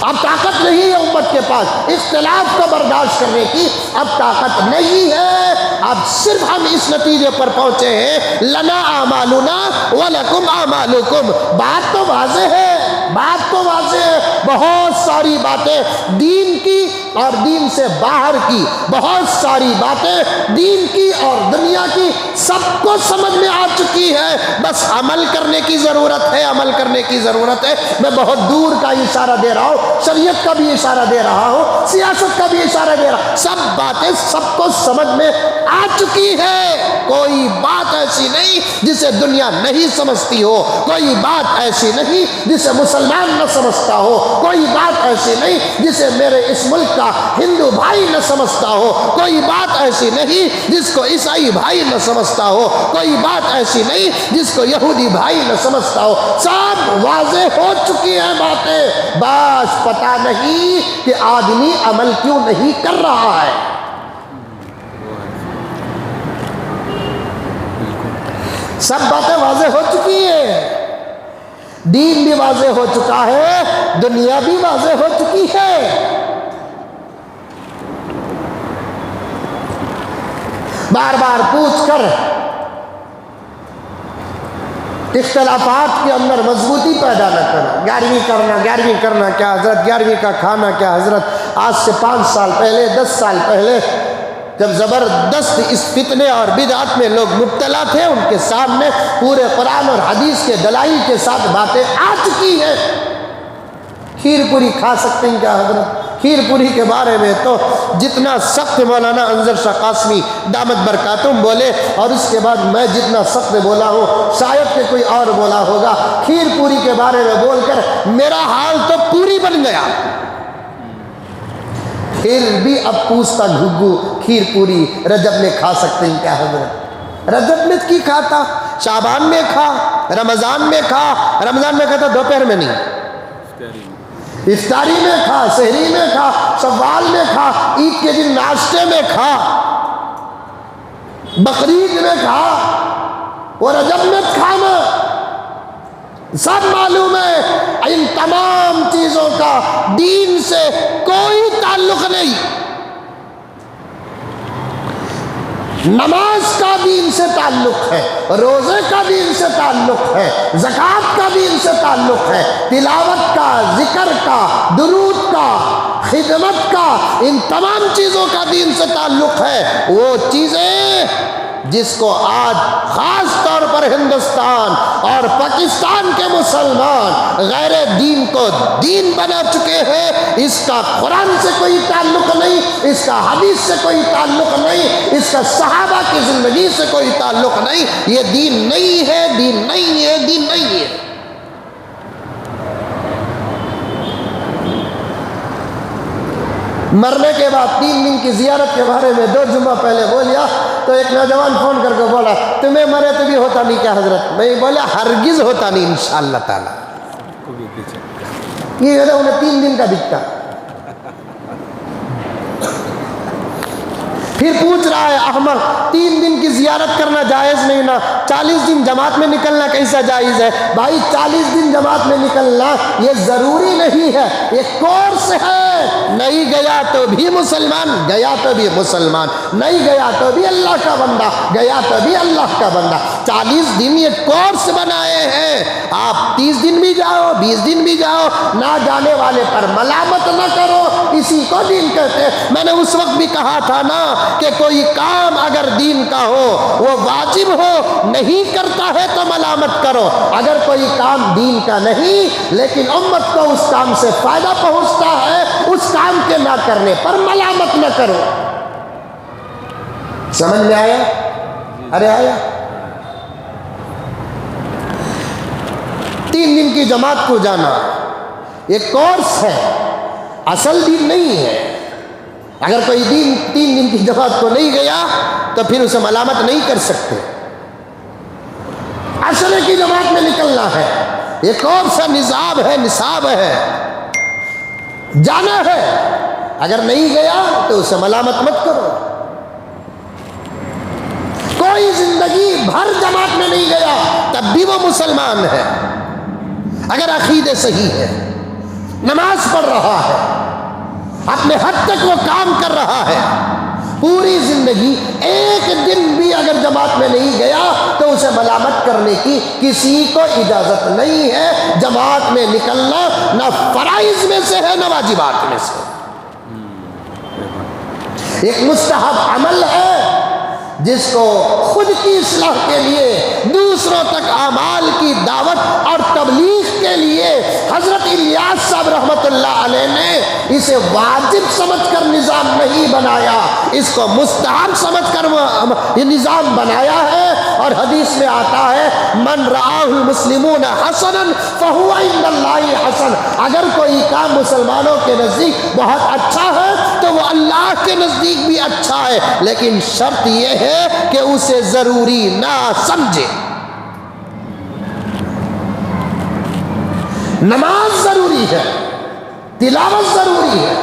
اب طاقت نہیں ہے امت کے پاس اختلاف کو برداشت کرنے کی، اب طاقت نہیں ہے۔ اب صرف ہم اس نتیجے پر پہنچے ہیں لنا اعمالنا ولکم اعمالکم۔ بات تو واضح ہے، بات تو واضح ہے، بہت ساری باتیں دین کی اور دین سے باہر کی، بہت ساری باتیں دین کی اور دنیا کی سب کو سمجھ میں آ چکی ہے، بس عمل کرنے کی ضرورت ہے، عمل کرنے کی ضرورت ہے۔ میں بہت دور کا اشارہ دے رہا ہوں، شریعت کا بھی اشارہ دے رہا ہوں، سیاست کا بھی اشارہ دے رہا ہوں، سب باتیں سب کو سمجھ میں آ چکی ہے۔ کوئی بات ایسی نہیں جسے دنیا نہیں سمجھتی ہو، کوئی بات ایسی نہیں جسے مسلمان نہ سمجھتا ہو، کوئی بات ایسی نہیں جسے میرے اس ملک کا ہندو بھائی نہ سمجھتا ہو، کوئی بات ایسی نہیں جس کو عیسائی بھائی نہ سمجھتا ہو، کوئی بات ایسی نہیں جس کو یہودی بھائی نہ سمجھتا ہو، سب واضح ہو چکی ہیں باتیں، بس پتہ نہیں کہ آدمی عمل کیوں نہیں کر رہا ہے۔ سب باتیں واضح ہو چکی ہیں، دین بھی واضح ہو چکا ہے، دنیا بھی واضح ہو چکی ہے۔ بار بار پوچھ کر اختلافات کے اندر مضبوطی پیدا نہ کرنا۔ گیارہویں کرنا کیا حضرت، گیارہویں کا کھانا کیا حضرت۔ آج سے 5 سال پہلے 10 سال پہلے جب زبردست اس فتنے اور بدعت میں لوگ مبتلا تھے، ان کے سامنے پورے قرآن اور حدیث کے دلائل کے ساتھ باتیں آ چکی ہیں۔ کھیر پوری کھا سکتے ہیں کیا حضرت؟ کھیر پوری کے بارے میں تو جتنا سخت مولانا انظر شاہ قاسمی دامت برکاتہم بولے، اور اس کے بعد میں جتنا سخت بولا ہوں شاید کہ کوئی اور بولا ہوگا، کھیر پوری کے بارے میں بول کر میرا حال تو پوری بن گیا۔ پھر بھی اب پوچھتا گھگو کھیر پوری رجب میں کھا سکتے ہیں کیا حضرت؟ رجب میں کی کھاتا، شعبان میں کھا، رمضان میں کھا، رمضان میں کھاتا دوپہر میں نہیں، افطاری میں کھا، سحری میں کھا، شوال میں کھا، عید کے دن ناشتے میں کھا، بقرعید میں کھا، وہ رجب میں کھانا سب معلوم ہے ان تمام چیزوں کا دین سے کوئی تعلق نہیں. نماز کا دین سے تعلق ہے، روزے کا دین سے تعلق ہے، زکوٰۃ کا دین سے تعلق ہے، تلاوت کا، ذکر کا، درود کا، خدمت کا، ان تمام چیزوں کا دین سے تعلق ہے. وہ چیزیں جس کو آج خاص طور پر ہندوستان اور پاکستان کے مسلمان غیر دین کو دین بنا چکے ہیں، اس کا قرآن سے کوئی تعلق نہیں، اس کا حدیث سے کوئی تعلق نہیں، اس کا صحابہ کی زندگی سے کوئی تعلق نہیں. یہ دین نہیں ہے، دین نہیں ہے، دین نہیں ہے. مرنے کے بعد 3 دن کی زیارت کے بارے میں 2 جمعہ پہلے بولیا تو ایک نوجوان فون کر کے بولا تمہیں مرے تو بھی ہوتا نہیں کیا حضرت؟ میں بولا ہرگز ہوتا نہیں انشاءاللہ تعالی. یہ انہیں 3 دن کا دکھتا. پھر پوچھ رہا ہے احمد 3 دن کی زیارت کرنا جائز نہیں نا، 40 دن جماعت میں نکلنا کیسا جائز ہے؟ بھائی 40 دن جماعت میں نکلنا یہ ضروری نہیں ہے، یہ کورس ہے. نہیں گیا تو بھی مسلمان، گیا تو بھی مسلمان، نہیں گیا تو بھی اللہ کا بندہ، گیا تو بھی اللہ کا بندہ. 40 دن یہ کورس بنائے ہیں. آپ 30 دن بھی جاؤ، 20 دن بھی جاؤ، نہ جانے والے پر ملامت نہ کرو، اسی کو دین کہتے ہیں. میں نے اس وقت بھی کہا تھا نا کہ کوئی کام اگر دین کا ہو، وہ واجب ہو، نہیں کرتا ہے تو ملامت کرو. اگر کوئی کام دین کا نہیں لیکن امت کو اس کام سے فائدہ پہنچتا ہے، اس کام کے نہ کرنے پر ملامت نہ کرو. سمجھ میں آیا؟ ارے آیا. 3 دن کی جماعت کو جانا یہ کورس ہے، اصل دین نہیں ہے. اگر کوئی 3 دن کی جماعت کو نہیں گیا تو پھر اسے ملامت نہیں کر سکتے. عشرے کی جماعت میں نکلنا ہے، یہ کورس ہے، نصاب ہے، جانا ہے. اگر نہیں گیا تو اسے ملامت مت کرو. کوئی زندگی بھر جماعت میں نہیں گیا تب بھی وہ مسلمان ہے اگر عقیدے صحیح ہے، نماز پڑھ رہا ہے، اپنے حد تک وہ کام کر رہا ہے. پوری زندگی ایک دن بھی اگر جماعت میں نہیں گیا تو اسے ملامت کرنے کی کسی کو اجازت نہیں ہے. جماعت میں نکلنا نہ فرائض میں سے ہے نہ واجبات میں سے. ایک مستحب عمل ہے جس کو خود کی اصلاح کے لیے، دوسروں تک اعمال کی دعوت اور تبلیغ کے لیے حضرت الیاس صاحب رحمۃ اللہ علیہ نے اسے واجب سمجھ کر نظام نہیں بنایا، اس کو مستحب سمجھ کر یہ نظام بنایا ہے. اور حدیث میں آتا ہے من رآہ المسلمون حسنا فہو عند اللہ حسن. اگر کوئی کام مسلمانوں کے نزدیک بہت اچھا ہے تو وہ اللہ کے نزدیک بھی اچھا ہے، لیکن شرط یہ ہے کہ اسے ضروری نہ سمجھے. نماز ضروری ہے، تلاوت ضروری ہے،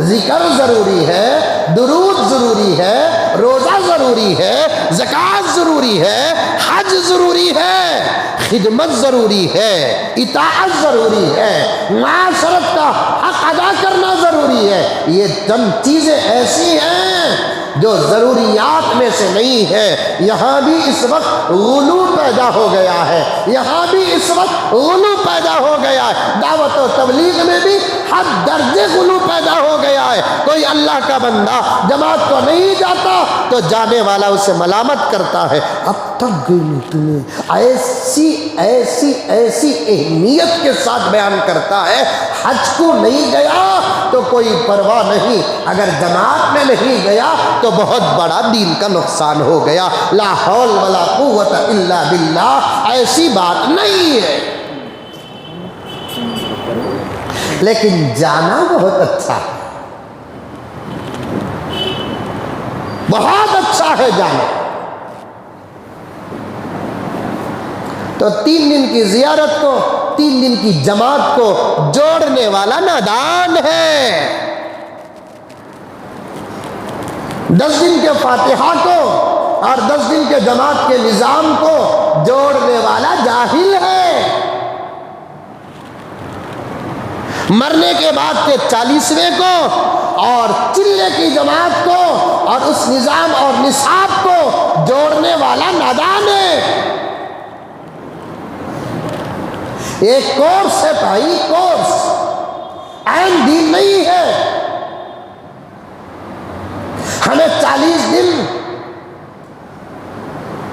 ذکر ضروری ہے، درود ضروری ہے، روزہ ضروری ہے، زکوٰۃ ضروری ہے، حج ضروری ہے، خدمت ضروری ہے، اطاعت ضروری ہے، معاشرت کا حق ادا کرنا ضروری ہے. یہ چند چیزیں ایسی ہیں جو ضروریات میں سے نہیں ہے. یہاں بھی اس وقت غلو پیدا ہو گیا ہے، یہاں بھی اس وقت غلو پیدا ہو گیا ہے. دعوت و تبلیغ میں بھی حد درجے غلو پیدا ہو گیا ہے. کوئی اللہ کا بندہ جماعت کو نہیں جاتا تو جانے والا اسے ملامت کرتا ہے. اب تک تمہیں ایسی ایسی ایسی اہمیت کے ساتھ بیان کرتا ہے. حج کو نہیں گیا تو کوئی پرواہ نہیں، اگر جماعت میں نہیں گیا تو بہت بڑا دین کا نقصان ہو گیا. لا حول ولا قوت الا باللہ، ایسی بات نہیں ہے. لیکن جانا بہت اچھا ہے، بہت اچھا ہے جانا. تو 3 دن کی زیارت کو 3 دن کی جماعت کو جوڑنے والا نادان ہے. 10 دن کے فاتحہ کو اور 10 دن کے جماعت کے نظام کو جوڑنے والا جاہل ہے. مرنے کے بعد کے 40ویں کو اور چلے کی جماعت کو اور اس نظام اور نصاب کو جوڑنے والا نادان ہے. ایک کورس ہے بھائی، کورس، عین دین نہیں ہے. ہمیں 40 دن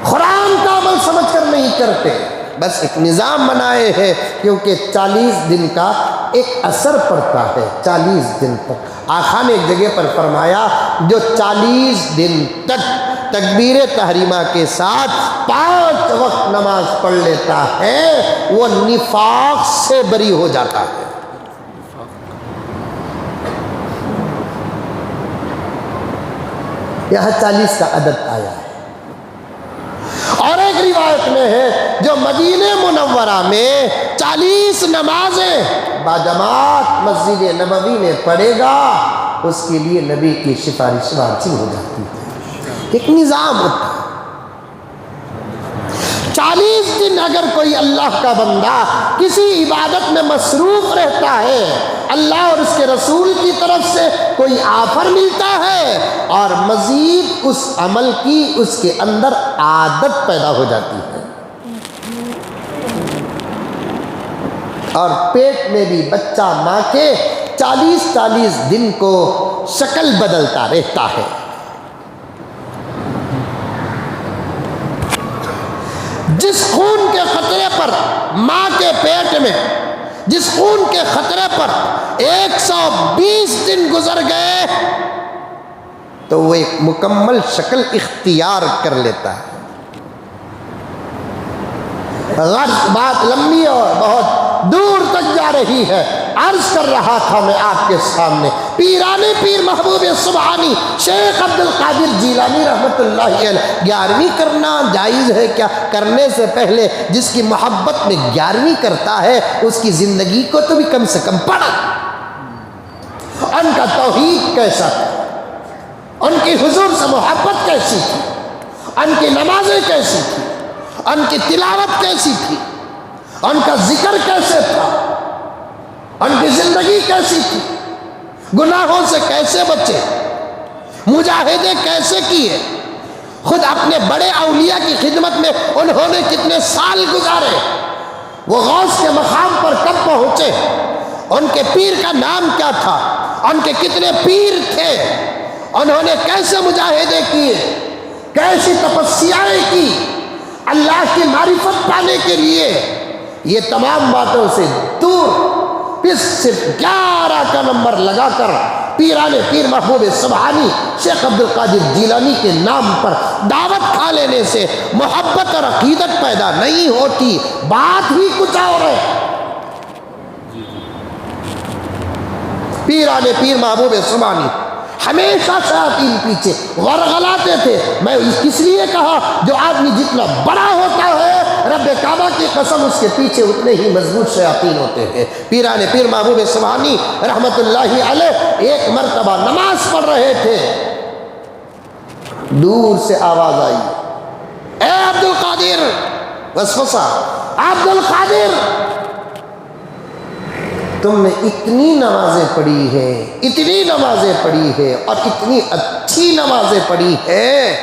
قرآن کا عمل سمجھ کر نہیں کرتے، بس ایک نظام بنائے ہیں کیونکہ 40 دن کا ایک اثر پڑتا ہے. 40 دن تک آقا نے ایک جگہ پر فرمایا جو 40 دن تک تکبیر تحریمہ کے ساتھ 5 وقت نماز پڑھ لیتا ہے وہ نفاق سے بری ہو جاتا ہے. یہاں 40 کا عدد آیا ہے. اور ایک روایت میں ہے جو مدینہ منورہ میں 40 نمازیں باجماعت مسجد نبوی میں پڑھے گا اس کے لیے نبی کی سفارش واجب ہو جاتی ہے. ایک نظام ہوتا ہے. 40 دن اگر کوئی اللہ کا بندہ کسی عبادت میں مصروف رہتا ہے، اللہ اور اس کے رسول کی طرف سے کوئی آفر ملتا ہے اور مزید اس عمل کی اس کے اندر عادت پیدا ہو جاتی ہے اور پیٹ میں بھی بچہ ماں کے 40 دن کو شکل بدلتا رہتا ہے. جس خون کے خطرے پر ماں کے پیٹ میں، جس خون کے خطرے پر 120 دن گزر گئے تو وہ ایک مکمل شکل اختیار کر لیتا ہے. غرض بات لمبی اور بہت دور تک جا رہی ہے. عرض کر رہا تھا میں آپ کے سامنے پیران پیر محبوب سبحانی شیخ عبد القادر جیلانی رحمت اللہ علیہ 11ویں کرنا جائز ہے کیا؟ کرنے سے پہلے جس کی محبت میں 11ویں کرتا ہے اس کی زندگی کو تو بھی کم سے کم پڑھ. ان کا توحید کیسا تھا، ان کی حضور سے محبت کیسی تھی، ان کی نمازیں کیسی تھی، ان کی تلاوت کیسی تھی، ان کا ذکر کیسے تھا، ان کی زندگی کیسی تھی، گناہوں سے کیسے بچے، مجاہدے کیسے کیے، خود اپنے بڑے اولیاء کی خدمت میں انہوں نے کتنے سال گزارے، وہ غوث کے مقام پر کب پہنچے، ان کے پیر کا نام کیا تھا، ان کے کتنے پیر تھے، انہوں نے کیسے مجاہدے کیے، کیسی تپسیائیں کی اللہ کی معرفت پانے کے لیے. یہ تمام باتوں سے دور صرف 11 کا نمبر لگا کر پیران پیر محبوب سبحانی شیخ عبد القادر جیلانی کے نام پر دعوت کھا لینے سے محبت اور عقیدت پیدا نہیں ہوتی. بات ہی کچھ اور ہے. پیران پیر محبوب سبحانی ہمیشہ شیاطین پیچھے غرغلاتے تھے. میں اس لیے کہا جو آدمی جتنا بڑا ہوتا ہے رب کعبہ کی قسم اس کے پیچھے اتنے ہی مضبوط شیاطین ہوتے ہیں. پیران پیر محبوب سبحانی رحمت اللہ علیہ ایک مرتبہ نماز پڑھ رہے تھے، دور سے آواز آئی، اے عبد القادر، وسوسہ، عبد القادر تم نے اتنی نمازیں پڑھی ہیں، اتنی نمازیں پڑھی ہیں اور اتنی اچھی نمازیں پڑھی ہیں،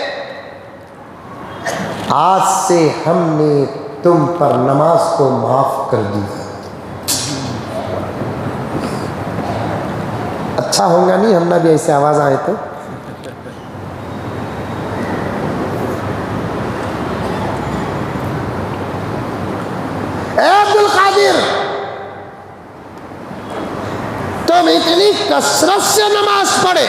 آج سے ہم نے تم پر نماز کو معاف کر دیا. اچھا ہوگا نہیں ہم نہ بھی ایسے آواز آئے تو؟ اے عبد القادر تم اتنی کثرت سے نماز پڑھے.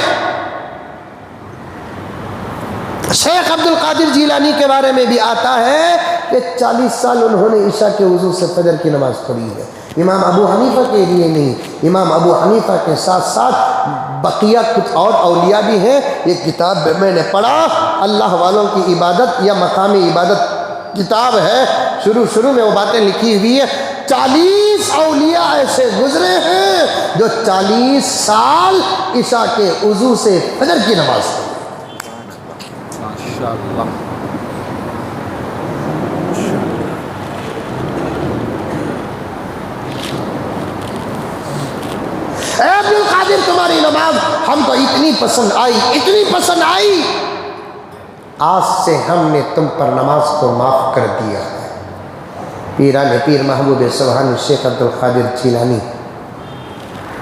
شیخ عبد القادر جیلانی کے بارے میں بھی آتا ہے کہ 40 سال انہوں نے عشاء کے وضو سے فجر کی نماز پڑھی ہے. امام ابو حنیفہ کے لیے نہیں، امام ابو حنیفہ کے ساتھ ساتھ بقیہ کچھ اور اولیاء بھی ہیں. یہ کتاب میں نے پڑھا، اللہ والوں کی عبادت یا مقامی عبادت کتاب ہے، شروع میں وہ باتیں لکھی ہوئی ہے. 40 اولیاء ایسے گزرے ہیں جو 40 سال عشاء کے وضو سے فجر کی نماز پڑھی. تمہاری نماز ہم کو اتنی پسند آئی، آج سے ہم نے تم پر نماز کو معاف کر دیا ہے۔ پیران پیر محبوب سبحانی شیخ عبدالقادر جیلانی،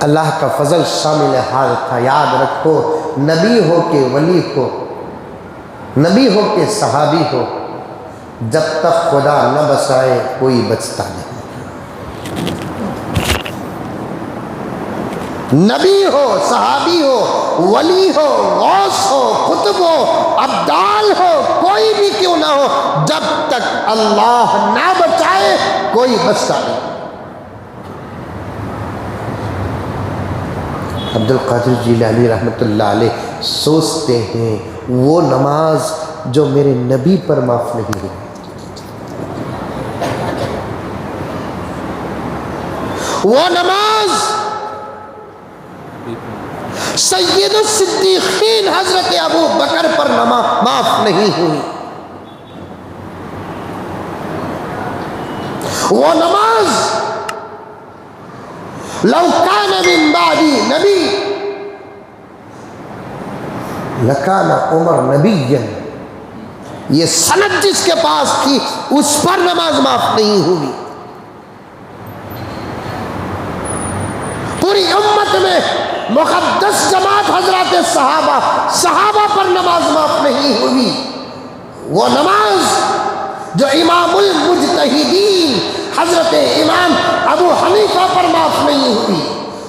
اللہ کا فضل شامل حال تھا۔ یاد رکھو، نبی ہو کہ ولی ہو، نبی ہو کہ صحابی ہو، جب تک خدا نہ بچائے کوئی بچتا نہیں۔ نبی ہو، صحابی ہو، ولی ہو، غوث ہو، قطب ہو، ابدال ہو، کوئی بھی کیوں نہ ہو، جب تک اللہ نہ بچائے کوئی بچتا نہیں۔ عبدالقادر جیلانی رحمۃ اللہ علیہ سوچتے ہیں وہ نماز جو میرے نبی پر معاف نہیں ہوئی، وہ نماز سید الصدیقین حضرت ابو بکر پر معاف نہیں ہوئی، وہ نماز لو کان من بعدی نبی لکان عمر نبیا، یہ سند جس کے پاس تھی اس پر نماز معاف نہیں ہوئی۔ پوری امت میں مقدس جماعت حضرات صحابہ پر نماز معاف نہیں ہوئی، وہ نماز جو امام المجتہدین حضرت امام ابو حنیفہ پر معاف نہیں ہوئی،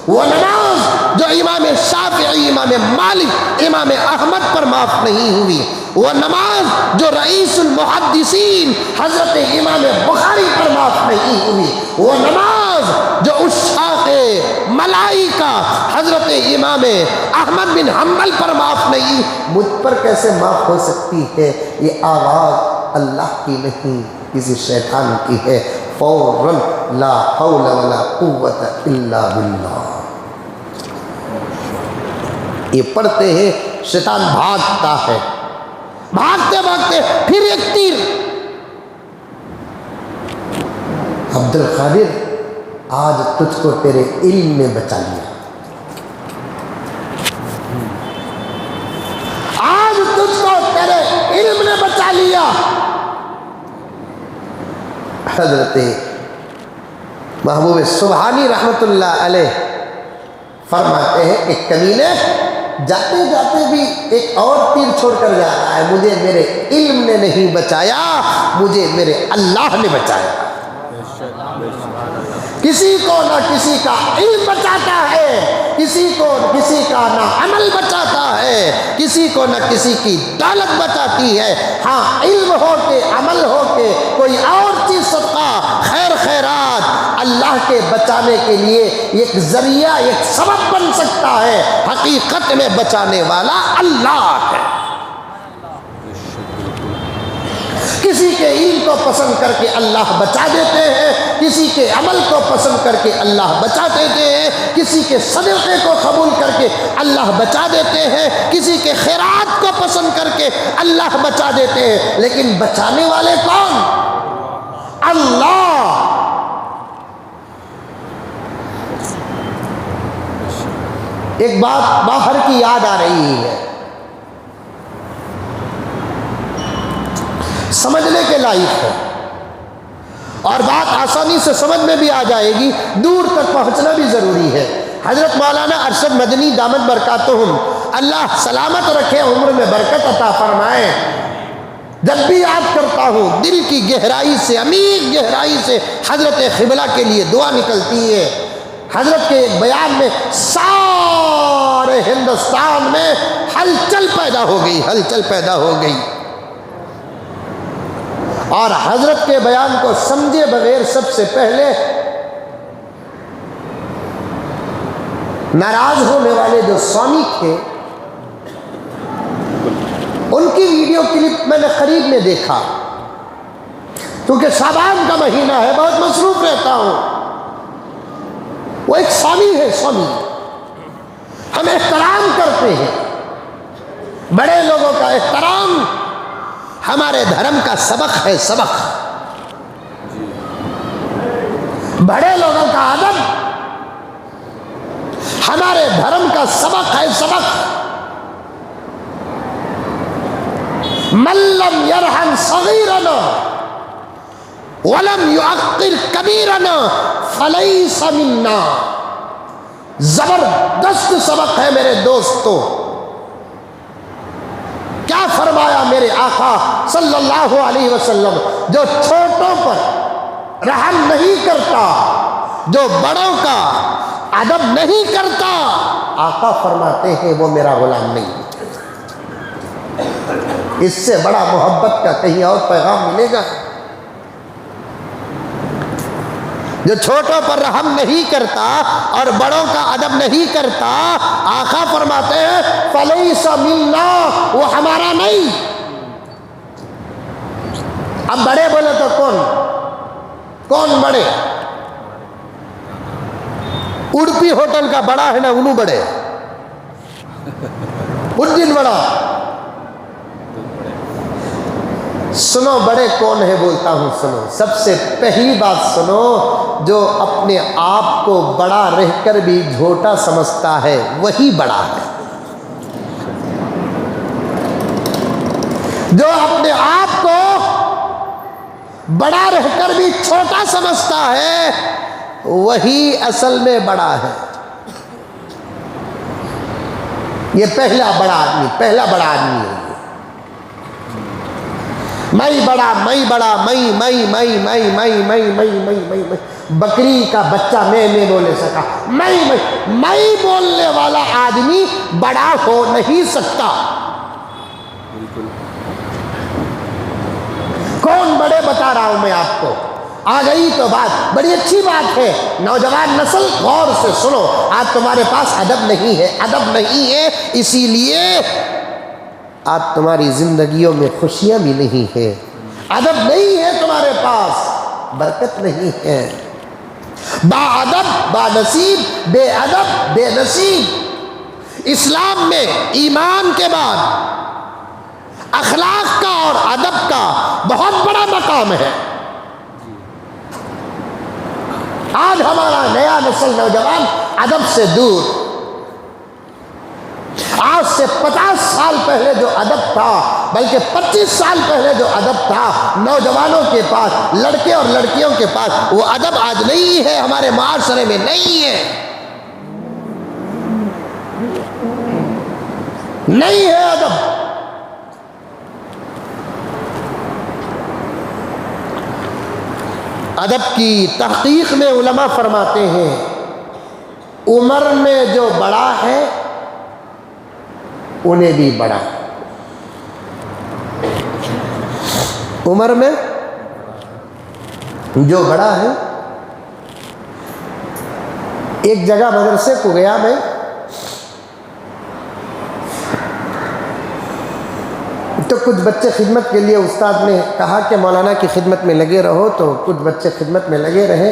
وہ نماز جو امام شافعی، امام مالک، امام احمد پر معاف نہیں ہوئی، وہ نماز جو رئیس المحدثین حضرت امام بخاری پر معاف نہیں ہوئی، وہ نماز جو عشاق ملائکہ حضرت امام احمد بن حنبل پر معاف نہیں، مجھ پر کیسے معاف ہو سکتی ہے؟ یہ آواز اللہ کی نہیں، کسی شیطان کی ہے۔ فوراً لا حول ولا قوت الا باللہ، یہ پڑھتے ہیں شیطان بھاگتا ہے، بھاگتے بھاگتے پھر ایک تیر۔ عبدالقادر آج تجھ کو تیرے علم نے بچا لیا، آج تجھ کو تیرے علم نے بچا لیا۔ حضرت محبوب سبحانی رحمت اللہ علیہ فرماتے ہیں کہ کمینے جاتے جاتے بھی ایک اور تیر چھوڑ کر جا رہا ہے، مجھے میرے علم نے نہیں بچایا، مجھے میرے اللہ نے بچایا۔ کسی کو نہ کسی کا علم بچاتا ہے، کسی کو کسی کا نہ عمل بچاتا ہے، کسی کو نہ کسی کی دولت بچاتی ہے۔ ہاں، علم ہو کے، عمل ہو کے، کوئی اور چیز صدقہ خیر خیرات اللہ کے بچانے کے لیے ایک ذریعہ، ایک سبب بن سکتا ہے، حقیقت میں بچانے والا اللہ ہے۔ کسی کے علم کو پسند کر کے اللہ بچا دیتے ہیں، کسی کے عمل کو پسند کر کے اللہ بچا دیتے ہیں، کسی کے صدقے کو قبول کر کے اللہ بچا دیتے ہیں، کسی کے خیرات کو پسند کر کے اللہ بچا دیتے ہیں، لیکن بچانے والے کون؟ اللہ۔ ایک بات باہر کی یاد آ رہی ہے، سمجھنے کے لائق ہے، اور بات آسانی سے سمجھ میں بھی آ جائے گی، دور تک پہنچنا بھی ضروری ہے۔ حضرت مولانا ارشد مدنی دامت برکاتہم، اللہ سلامت رکھے، عمر میں برکت عطا فرمائے، جب بھی یاد کرتا ہوں دل کی گہرائی سے، عمیق گہرائی سے حضرت قبلہ کے لیے دعا نکلتی ہے۔ حضرت کے ایک بیان میں سارے ہندوستان میں ہلچل پیدا ہو گئی، ہلچل پیدا ہو گئی، اور حضرت کے بیان کو سمجھے بغیر سب سے پہلے ناراض ہونے والے جو سوامی تھے، ان کی ویڈیو کلپ میں نے قریب میں دیکھا، کیونکہ شعبان کا مہینہ ہے، بہت مصروف رہتا ہوں۔ وہ ایک سوامی ہے، سوامی، ہم احترام کرتے ہیں، بڑے لوگوں کا احترام ہمارے دھرم کا سبق ہے، سبق، بڑے لوگوں کا ادب ہمارے دھرم کا سبق ہے سبق، من لم یرحم صغیرنا ولم یعقر کبیرنا فلیس منا۔ زبردست سبق ہے میرے دوستو۔ کیا فرمایا میرے آقا صلی اللہ علیہ وسلم؟ جو چھوٹوں پر رحم نہیں کرتا، جو بڑوں کا ادب نہیں کرتا، آقا فرماتے ہیں وہ میرا غلام نہیں۔ اس سے بڑا محبت کا کہیں اور پیغام ملے گا؟ جو چھوٹوں پر رحم نہیں کرتا اور بڑوں کا ادب نہیں کرتا، آقا فرماتے ہیں فلیس منا، وہ ہمارا نہیں۔ اب بڑے بولے تو کون بڑے؟ اڑپی ہوٹل کا بڑا ہے نا، انہوں بڑے، الدین بڑا۔ سنو بڑے کون ہے بولتا ہوں، سنو۔ سب سے پہلی بات سنو، جو اپنے آپ کو بڑا رہ کر بھی چھوٹا سمجھتا ہے وہی بڑا ہے۔ جو اپنے آپ کو بڑا رہ کر بھی چھوٹا سمجھتا ہے وہی اصل میں بڑا ہے۔ یہ پہلا بڑا آدمی ہے۔ میں بڑا، میں بکری کا بچہ میں بولے سکا، میں بولنے والا آدمی بڑا ہو نہیں سکتا۔ کون بڑے بتا رہا ہوں میں آپ کو، آ گئی تو بات بڑی اچھی بات ہے۔ نوجوان نسل غور سے سنو، آج تمہارے پاس ادب نہیں ہے، اسی لیے آج تمہاری زندگیوں میں خوشیاں بھی نہیں ہے۔ ادب نہیں ہے تمہارے پاس، برکت نہیں ہے۔ با ادب با نصیب، بے ادب بے نصیب۔ اسلام میں ایمان کے بعد اخلاق کا اور ادب کا بہت بڑا مقام ہے۔ آج ہمارا نیا نسل نوجوان ادب سے دور۔ آج سے 50 سال پہلے جو ادب تھا، بلکہ 25 سال پہلے جو ادب تھا نوجوانوں کے پاس، لڑکے اور لڑکیوں کے پاس، وہ ادب آج نہیں ہے، ہمارے معاشرے میں نہیں ہے، نہیں ہے ادب۔ ادب کی تحقیق میں علماء فرماتے ہیں عمر میں جو بڑا ہے انہیں بھی بڑا، عمر میں جو بڑا ہے۔ ایک جگہ مدرسے کو گیا میں، تو کچھ بچے خدمت کے لیے استاد نے کہا کہ مولانا کی خدمت میں لگے رہو، تو کچھ بچے خدمت میں لگے رہے۔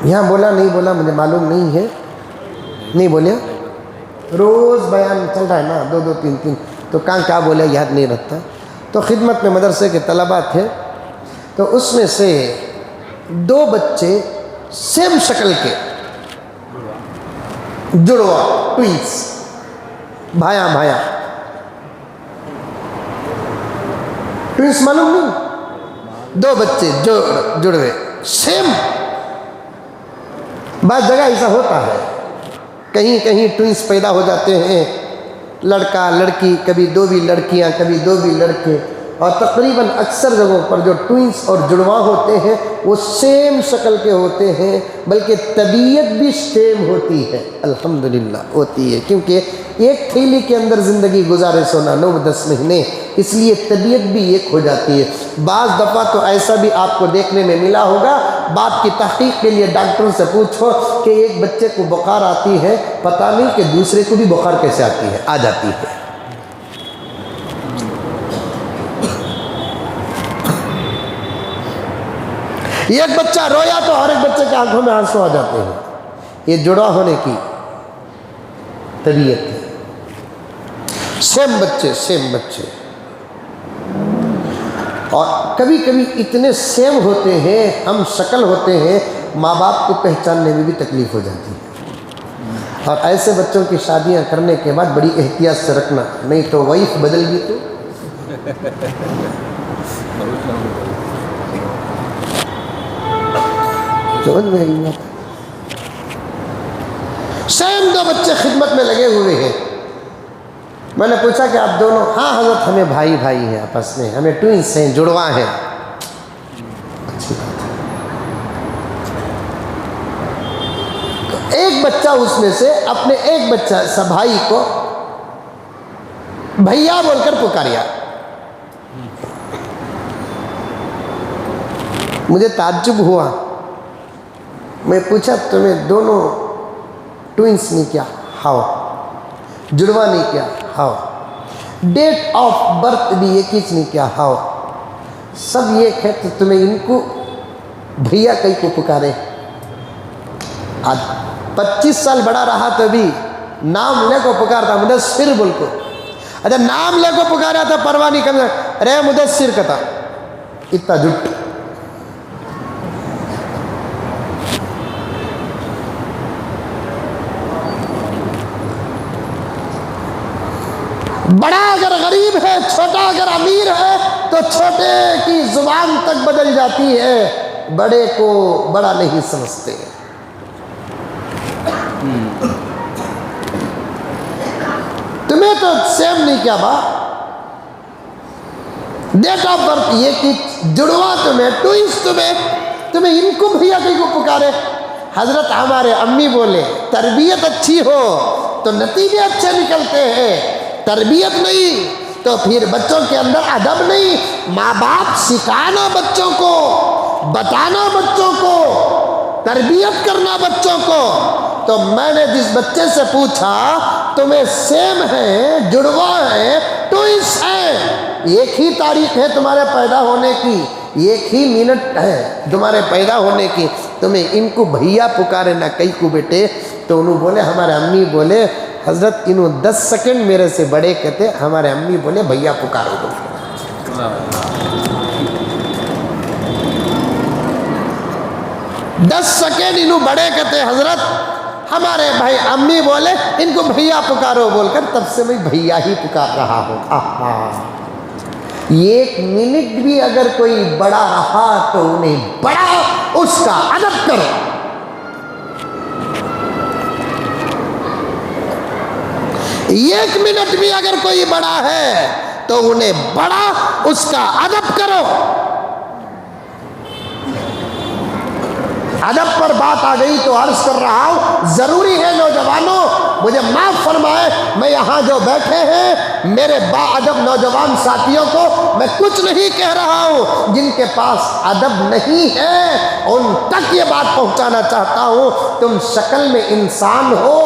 یہاں بولا نہیں بولا مجھے معلوم نہیں ہے، نہیں بولیا، روز بیان چل رہا ہے نا، 2 3 تو کیا بولے یاد نہیں رہتا۔ تو خدمت میں مدرسے کے طلباء تھے، تو اس میں سے 2 بچے سیم شکل کے جڑوا، ٹوئنس، بھائیاں ٹوئنس معلوم نہیں، 2 بچے جڑوے سیم۔ بعض جگہ ایسا ہوتا ہے، کہیں ٹوئنس پیدا ہو جاتے ہیں، لڑکا لڑکی، کبھی 2 بھی لڑکیاں کبھی 2 بھی لڑکے، اور تقریباً اکثر جگہوں پر جو ٹوئنس اور جڑواں ہوتے ہیں وہ سیم شکل کے ہوتے ہیں، بلکہ طبیعت بھی سیم ہوتی ہے، الحمدللہ ہوتی ہے، کیونکہ ایک تھیلی کے اندر زندگی گزارے سونا 9-10 مہینے، اس لیے طبیعت بھی ایک ہو جاتی ہے۔ بعض دفعہ تو ایسا بھی آپ کو دیکھنے میں ملا ہوگا، بات کی تحقیق کے لیے ڈاکٹروں سے پوچھو کہ ایک بچے کو بخار آتی ہے، پتہ نہیں کہ دوسرے کو بھی بخار کیسے آ جاتی ہے۔ ایک بچہ رویا تو ہر ایک بچے کے آنکھوں میں آنسو آ جاتے ہیں، یہ جڑا ہونے کی طبیعت ہے۔ سیم بچے، اور کبھی کبھی اتنے سیم ہوتے ہیں، ہم شکل ہوتے ہیں، ماں باپ کو پہچاننے میں بھی تکلیف ہو جاتی ہے۔ اور ایسے بچوں کی شادیاں کرنے کے بعد بڑی احتیاط سے رکھنا، نہیں تو وائف بدل گئی تو سمجھ میں نہیں آتا۔ سیم دو بچے خدمت میں لگے ہوئے ہیں، میں نے پوچھا کہ آپ دونوں؟ ہاں حضرت ہمیں بھائی بھائی ہیں، آپس میں ہمیں ٹوئنس ہیں، جڑواں ہیں۔ اچھی بات ہے۔ تو ایک بچہ اس میں سے اپنے ایک بچہ بھائی کو بھیا بول کر پکاریا۔ مجھے تعجب ہوا، میں پوچھا تمہیں دونوں ٹوئنس نہیں کیا؟ ہاؤ۔ جڑواں نہیں کیا؟ ہاؤ۔ ڈیٹ آف برتھ بھی ایک ہی نہیں کیا؟ ہاؤ۔ سب ایک ہے تو تمہیں ان کو بھیا کئی کو پکارے؟ آج 25 سال بڑا رہا تو بھی نام لے کو پکارتا مدثر بول کو۔ اچھا نام لے کو پکارا تھا پرواہ نہیں کرتا، رے مدثر کہتا، اتنا جھٹ۔ بڑا اگر غریب ہے، چھوٹا اگر امیر ہے تو چھوٹے کی زبان تک بدل جاتی ہے، بڑے کو بڑا نہیں سمجھتے۔ تمہیں تو سیم نہیں کیا با، ڈیٹ آف برتھ یہ کہ جڑواں تمہیں، ٹوئنس تمہیں ان کو بھیا کہیں کو پکارے۔ حضرت ہمارے امی بولے تربیت اچھی ہو تو نتیجے اچھے نکلتے ہیں، تربیت نہیں تو پھر بچوں کے اندر ادب نہیں۔ ماں باپ سکھانا بچوں کو، بتانا بچوں کو، تربیت کرنا بچوں کو۔ تو میں نے جس بچے سے پوچھا تمہیں سیم ہے، جڑواں ہے، ٹوئنس ہے، ایک ہی تاریخ ہے تمہارے پیدا ہونے کی، ایک ہی منٹ ہے تمہارے پیدا ہونے کی، تمہیں ان کو بھیا پکارے نہ کئی کو بیٹے؟ تو انہوں بولے، ہمارے امی بولے حضرت انہوں 10 سیکنڈ میرے سے بڑے کہتے، ہمارے امی بولے بھیا پکارو دو۔ 10 سیکنڈ انہوں بڑے کہتے حضرت، ہمارے بھائی امی بولے ان کو بھیا پکارو بول کر، تب سے میں بھیا ہی پکار رہا ہوں۔ آہا، ایک منٹ بھی اگر کوئی بڑا رہا تو انہیں بڑا اس کا ادب کرو۔ ایک منٹ بھی اگر کوئی بڑا ہے تو انہیں بڑا اس کا ادب کرو۔ ادب پر بات آ گئی تو عرض کر رہا ہوں، ضروری ہے نوجوانوں مجھے معاف فرمائے، میں یہاں جو بیٹھے ہیں میرے با ادب نوجوان ساتھیوں کو میں کچھ نہیں کہہ رہا ہوں، جن کے پاس ادب نہیں ہے ان تک یہ بات پہنچانا چاہتا ہوں، تم شکل میں انسان ہو،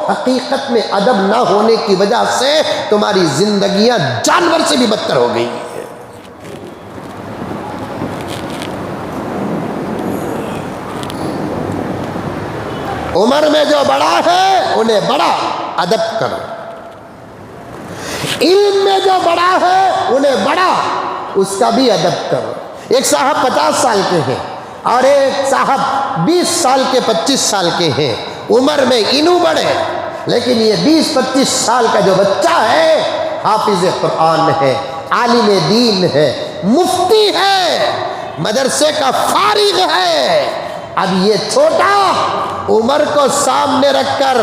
حقیقت میں ادب نہ ہونے کی وجہ سے تمہاری زندگیاں جانور سے بھی بدتر ہو گئی۔ عمر میں جو بڑا ہے انہیں بڑا ادب کرو، علم میں جو بڑا ہے انہیں بڑا اس کا بھی ادب کرو۔ ایک صاحب 50 سال کے ہیں اور ایک صاحب 20 سال کے 25 سال کے ہیں، عمر میں انہوں بڑے، لیکن یہ 20-25 سال کا جو بچہ ہے حافظ قرآن ہے، عالم دین ہے، مفتی ہے، مدرسے کا فارغ ہے۔ اب یہ چھوٹا عمر کو سامنے رکھ کر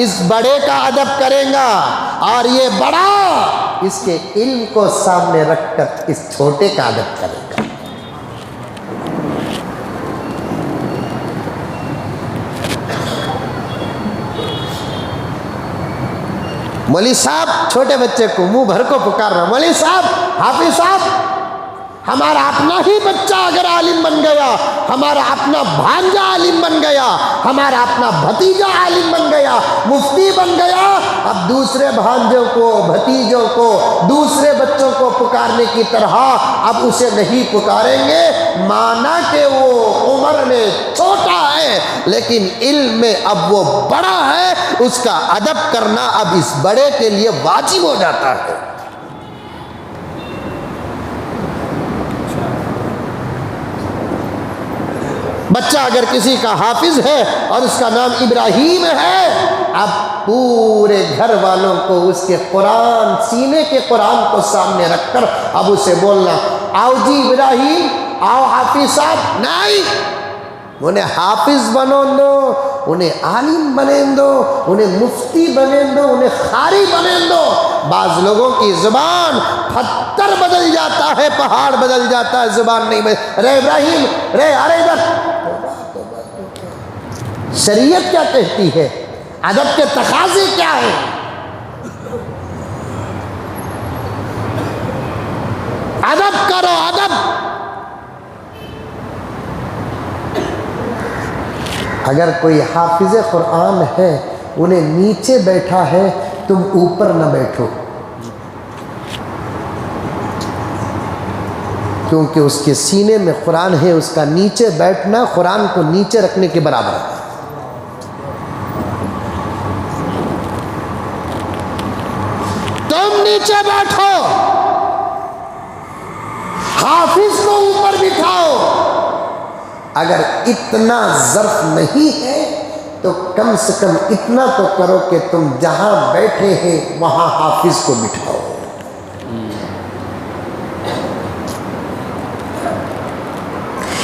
اس بڑے کا ادب کرے گا، اور یہ بڑا اس کے علم کو سامنے رکھ کر اس چھوٹے کا ادب کرے گا۔ مولوی صاحب چھوٹے بچے کو منہ بھر کو پکار رہا، مولوی صاحب، حافظ صاحب، ہمارا اپنا ہی بچہ اگر عالم بن گیا، ہمارا اپنا بھانجا عالم بن گیا، ہمارا اپنا بھتیجا عالم بن گیا، مفتی بن گیا، اب دوسرے بھانجوں کو، بھتیجوں کو، دوسرے بچوں کو پکارنے کی طرح اب اسے نہیں پکاریں گے، مانا کہ وہ عمر میں چھوٹا ہے لیکن علم میں اب وہ بڑا ہے، اس کا ادب کرنا اب اس بڑے کے لیے واجب ہو جاتا ہے۔ بچہ اگر کسی کا حافظ ہے اور اس کا نام ابراہیم ہے اب پورے گھر والوں کو اس کے قرآن، سینے کے قرآن کو سامنے رکھ کر اب اسے بولنا، آؤ جی ابراہیم، آؤ حافظ صاحب، نہیں، انہیں حافظ بنو دو، انہیں عالم بنے دو، انہیں مفتی بنے دو، انہیں قاری بنے دو۔ بعض لوگوں کی زبان پتھر بدل جاتا ہے، پہاڑ بدل جاتا ہے، زبان نہیں بدل۔ رے ابراہیم، رے ارے ادھر، شریعت کیا کہتی ہے؟ ادب کے تقاضے کیا ہیں؟ ادب کرو، ادب۔ اگر کوئی حافظ قرآن ہے، انہیں نیچے بیٹھا ہے، تم اوپر نہ بیٹھو، کیونکہ اس کے سینے میں قرآن ہے، اس کا نیچے بیٹھنا قرآن کو نیچے رکھنے کے برابر ہے۔ تم نیچے بیٹھو، حافظ کو اوپر بٹھاؤ۔ اگر اتنا ظرف نہیں ہے تو کم سے کم اتنا تو کرو کہ تم جہاں بیٹھے ہیں وہاں حافظ کو بٹھاؤ۔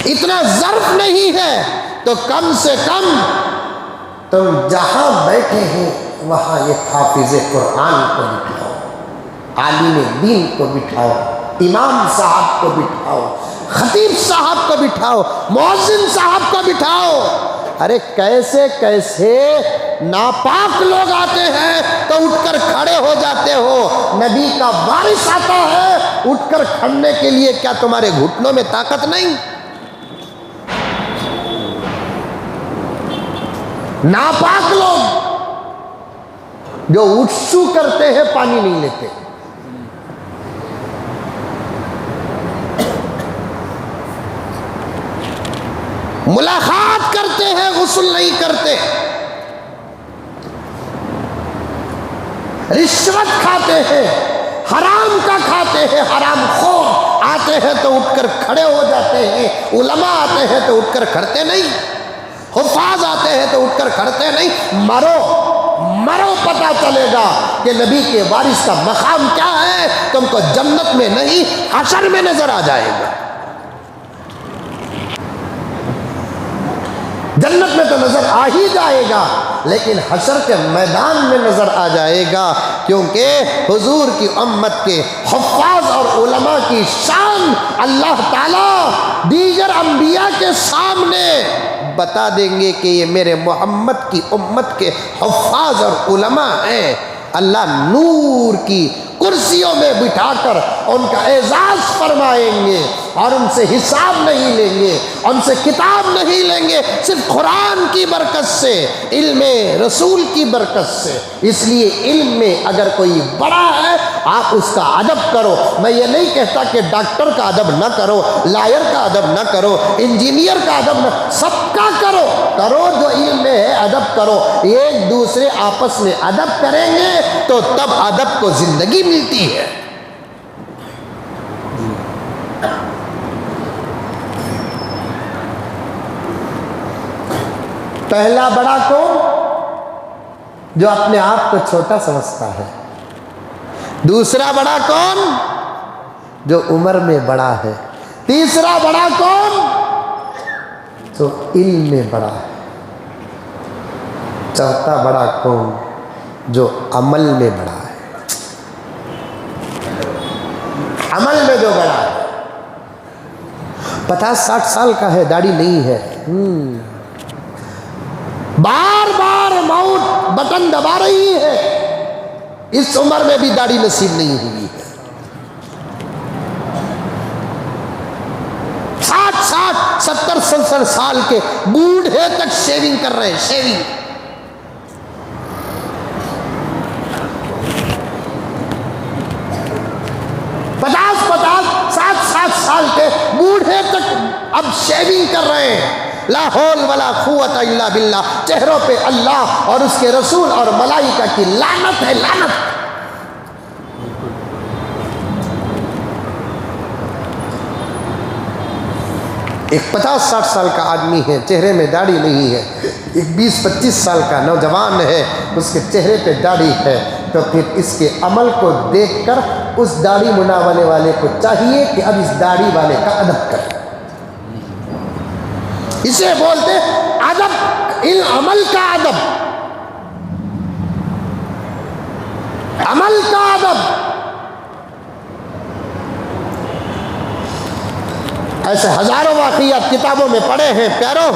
اتنا ظرف نہیں ہے تو کم سے کم تم جہاں بیٹھے ہیں وہاں یہ حافظ قرآن کو بٹھاؤ، عالم دین کو بٹھاؤ، امام صاحب کو بٹھاؤ، خطیب صاحب کو بٹھاؤ، مؤذن صاحب کو بٹھاؤ۔ ارے کیسے کیسے ناپاک لوگ آتے ہیں تو اٹھ کر کھڑے ہو جاتے ہو، نبی کا وارث آتا ہے، اٹھ کر کھڑنے کے لیے کیا تمہارے گھٹنوں میں طاقت نہیں؟ ناپاک لوگ جو اٹھسو کرتے ہیں، پانی نہیں لیتے۔ ملاقات کرتے ہیں، غسل نہیں کرتے، رشوت کھاتے ہیں، حرام کا کھاتے ہیں، حرام خور آتے ہیں تو اٹھ کر کھڑے ہو جاتے ہیں، علماء آتے ہیں تو اٹھ کر کھڑتے نہیں، حفاظ آتے ہیں تو اٹھ کر کھڑتے نہیں۔ مرو مرو، پتہ چلے گا کہ نبی کے وارث کا مقام کیا ہے، تم کو جنت میں نہیں حشر میں نظر آ جائے گا۔ جنت میں تو نظر آ ہی جائے گا، لیکن حشر کے میدان میں نظر آ جائے گا، کیونکہ حضور کی امت کے حفاظ اور علماء کی شان اللہ تعالیٰ دیگر انبیاء کے سامنے بتا دیں گے کہ یہ میرے محمد کی امت کے حفاظ اور علماء ہیں۔ اللہ نور کی کرسیوں میں بٹھا کر ان کا اعزاز فرمائیں گے، اور ان سے حساب نہیں لیں گے، ان سے کتاب نہیں لیں گے، صرف قرآن کی برکت سے، علم رسول کی برکت سے۔ اس لیے علم میں اگر کوئی بڑا ہے آپ اس کا ادب کرو۔ میں یہ نہیں کہتا کہ ڈاکٹر کا ادب نہ کرو، لائر کا ادب نہ کرو، انجینئر کا ادب نہ، سب کا کرو، کرو جو علم میں ہے ادب کرو۔ ایک دوسرے آپس میں ادب کریں گے تو تب ادب کو زندگی ملتی ہے۔ پہلا بڑا کون؟ جو اپنے آپ کو چھوٹا سمجھتا ہے۔ دوسرا بڑا کون؟ جو عمر میں بڑا ہے۔ تیسرا بڑا کون؟ جو علم میں بڑا ہے۔ چوتھا بڑا کون؟ جو عمل میں بڑا ہے۔ عمل میں جو بڑا ہے، 50-60 سال کا ہے، داڑھی نہیں ہے، بار بار موت بٹن دبا رہی ہے، اس عمر میں بھی داڑھی نصیب نہیں ہوئی ہے، 60-70 سال کے بوڑھے تک شیونگ کر رہے ہیں، شیونگ۔ 50-60 سال کے بوڑھے تک اب شیونگ کر رہے ہیں۔ لا حول ولا قوت الا باللہ، چہروں پہ اللہ اور اس کے رسول اور ملائکہ کی لعنت ہے، لعنت۔ ایک 50-60 سال کا آدمی ہے، چہرے میں داڑھی نہیں ہے، ایک 20-25 سال کا نوجوان ہے، اس کے چہرے پہ داڑھی ہے، تو پھر اس کے عمل کو دیکھ کر اس داڑھی مناونے والے کو چاہیے کہ اب اس داڑھی والے کا ادب کرے۔ اسے بولتے ادب، ان عمل کا ادب، عمل کا ادب۔ ایسے ہزاروں واقعات کتابوں میں پڑھے ہیں پیاروں،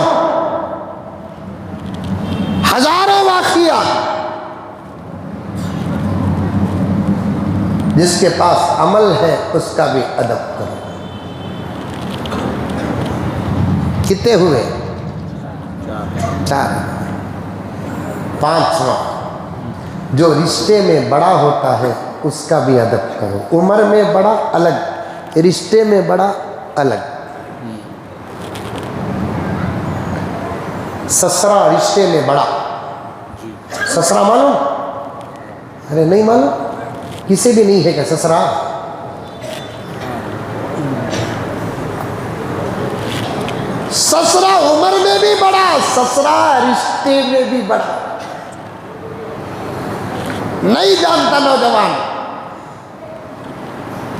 ہزاروں واقعات۔ جس کے پاس عمل ہے اس کا بھی ادب کرو۔ کتنے ہوئے؟ 4۔ 5واں، جو رشتے میں بڑا ہوتا ہے اس کا بھی ادب کرو۔ عمر میں بڑا الگ، رشتے میں بڑا الگ۔ سسرا رشتے میں بڑا، سسرا معلوم؟ ارے نہیں معلوم؟ کسی بھی نہیں ہے کہ سسرا؟ سسرا عمر میں بھی بڑا، سسرا رشتے میں بھی بڑا۔ نہیں جانتا نوجوان،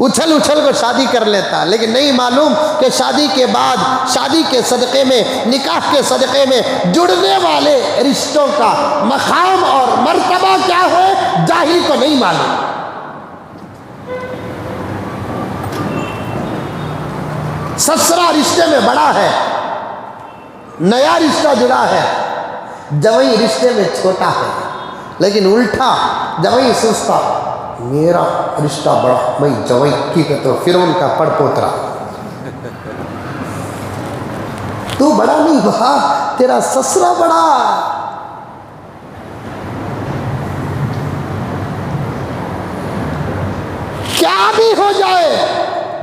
اچھل اچھل کو شادی کر لیتا، لیکن نہیں معلوم کہ شادی کے بعد، شادی کے صدقے میں، نکاح کے صدقے میں جڑنے والے رشتوں کا مقام اور مرتبہ کیا ہے، جاہل کو نہیں معلوم۔ سسرا رشتے میں بڑا ہے، نیا رشتہ جڑا ہے، جوئی رشتے میں چھوٹا ہے، لیکن الٹا جوئی سوچتا میرا رشتہ بڑا، میں جوئی کی تو فرعون کا پڑ پوترا، تو بڑا نہیں ہوا، تیرا سسرا بڑا۔ کیا بھی ہو جائے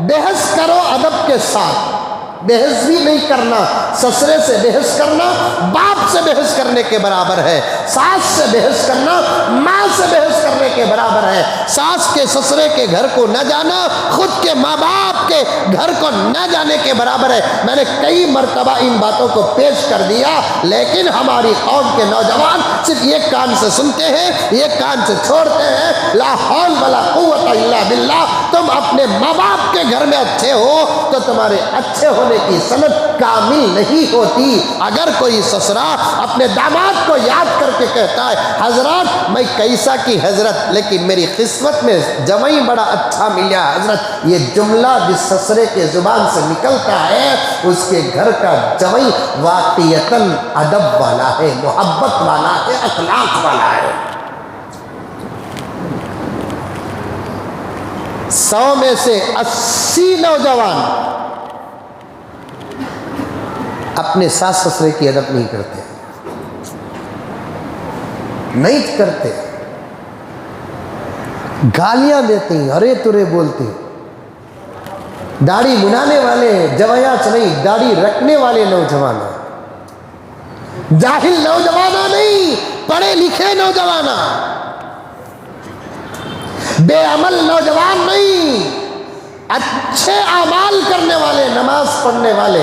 بحث کرو ادب کے ساتھ، بحث بھی نہیں کرنا، سسرے سے بحث کرنا باپ سے بحث کرنے کے برابر ہے، ساس سے بحث کرنا ماں سے بحث کرنے کے برابر ہے۔ ساس کے سسرے کے گھر کو نہ جانا خود کے ماں باپ کے گھر کو نہ جانے کے برابر ہے۔ میں نے کئی مرتبہ ان باتوں کو پیش کر دیا، لیکن ہماری قوم کے نوجوان صرف ایک کان سے سنتے ہیں، ایک کان سے چھوڑتے ہیں۔ لا حول ولا قوت الا باللہ۔ تم اپنے ماں باپ کے گھر میں اچھے ہو تو تمہارے اچھے ہونے کی سند کامل نہیں ہوتی۔ اگر کوئی سسرا اپنے داماد کو یاد کر کے کہتا ہے حضرت میں کیسا کی حضرت، لیکن میری قسمت میں جوئی بڑا اچھا ملا حضرت، یہ جملہ جس سسرے کے زبان سے نکلتا ہے اس کے گھر کا جوئی واقعتاً ادب والا ہے، محبت والا ہے، اخلاق والا ہے۔ 100 میں سے 80 نوجوان اپنے ساس سسرے کی ادب نہیں کرتے، نہیں کرتے، گالیاں دیتے ہیں، ارے ترے بولتے ہیں۔ داڑھی منانے والے جویاں سے نہیں، داڑھی رکھنے والے نوجوان، جاہل نوجوانہ نہیں، پڑھے لکھے نوجوانہ، بے عمل نوجوان نہیں، اچھے اعمال کرنے والے، نماز پڑھنے والے،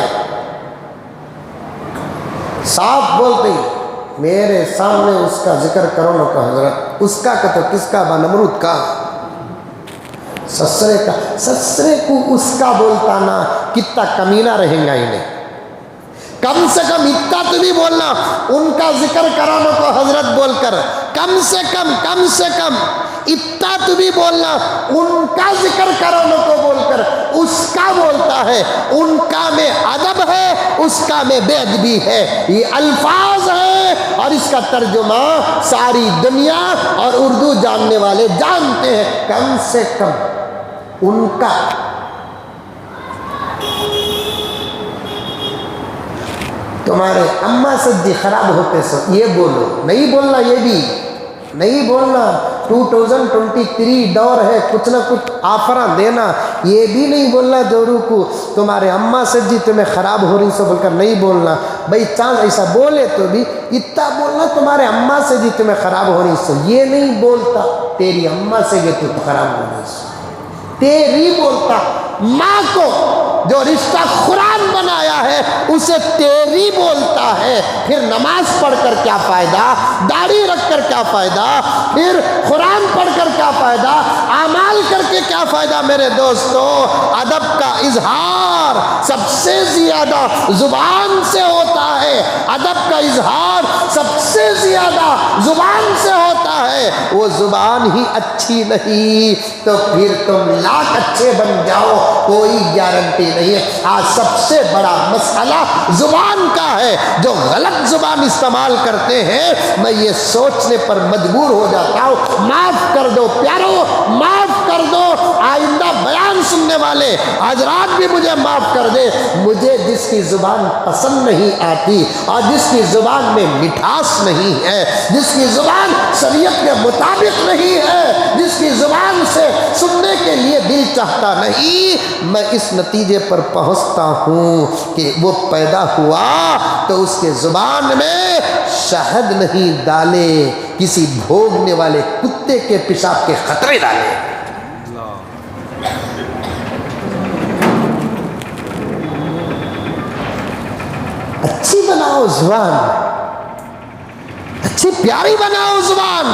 صاف بولتے ہیں میرے سامنے اس کا ذکر کرو نہ کہ حضرت، اس کا کہ تو کس کا، با نمرود کا، سسرے کا، سسرے کو اس کا بولتا نا، کتنا کمینہ رہیں گا انہیں۔ کم سے کم اتنا تو بھی بولنا، ان کا ذکر کرانا کو حضرت بول کر، کم سے کم اتنا تو بھی بولنا، ان کا ذکر کرانا کو بول کر اس کا بولتا ہے، ان کا میں ادب ہے، اس کا میں بے ادبی ہے۔ یہ الفاظ ہیں اور اس کا ترجمہ ساری دنیا اور اردو جاننے والے جانتے ہیں۔ کم سے کم ان کا، تمہارے اماں سجی خراب ہوتے سو یہ بولو، نہیں بولنا، یہ بھی نہیں بولنا۔ 2023 دور ہے، کچھ نہ کچھ آفراں دینا، یہ بھی نہیں بولنا جورو کو تمہارے اماں سجی تمہیں خراب ہو رہی سو بول کر نہیں بولنا۔ بھائی چاند ایسا بولے تو بھی اتنا بولنا تمہارے اماں سے جی تمہیں خراب ہو رہی سو، یہ نہیں بولتا تیری اماں سے یہ تو خراب ہو رہی سو، تیری بولتا ماں کو جو رشتہ قرآن بنایا ہے اسے تیری بولتا ہے، پھر نماز پڑھ کر کیا فائدہ، داڑھی رکھ کر کیا فائدہ، پھر قرآن پڑھ کر کیا فائدہ، اعمال کر کے کیا فائدہ؟ میرے دوستو، ادب کا اظہار سب سے زیادہ زبان سے ہوتا ہے، ادب کا اظہار سب سے زیادہ زبان سے ہوتا ہے، وہ زبان ہی اچھی نہیں تو پھر تم لاکھ اچھے بن جاؤ، کوئی گارنٹی نہیں ہے۔ آج سب سے بڑا مسئلہ زبان کا ہے، جو غلط زبان استعمال کرتے ہیں میں یہ سوچنے پر مجبور ہو جاتا ہوں، معاف کر دو پیارو، معاف کر دو، آئندہ بیان سننے والے حضرات بھی مجھے معاف کر دے، مجھے جس کی زبان پسند نہیں آتی اور جس کی زبان میں مٹھاس نہیں ہے، جس کی زبان شریعت کے مطابق نہیں ہے، جس کی زبان سے سننے کے لیے دل چاہتا نہیں، میں اس نتیجے پر پہنچتا ہوں کہ وہ پیدا ہوا تو اس کے زبان میں شہد نہیں ڈالے، کسی بھوگنے والے کتے کے پیشاب کے خطرے ڈالے۔ اچھی بناؤ زبان، اچھی پیاری بناؤ زبان،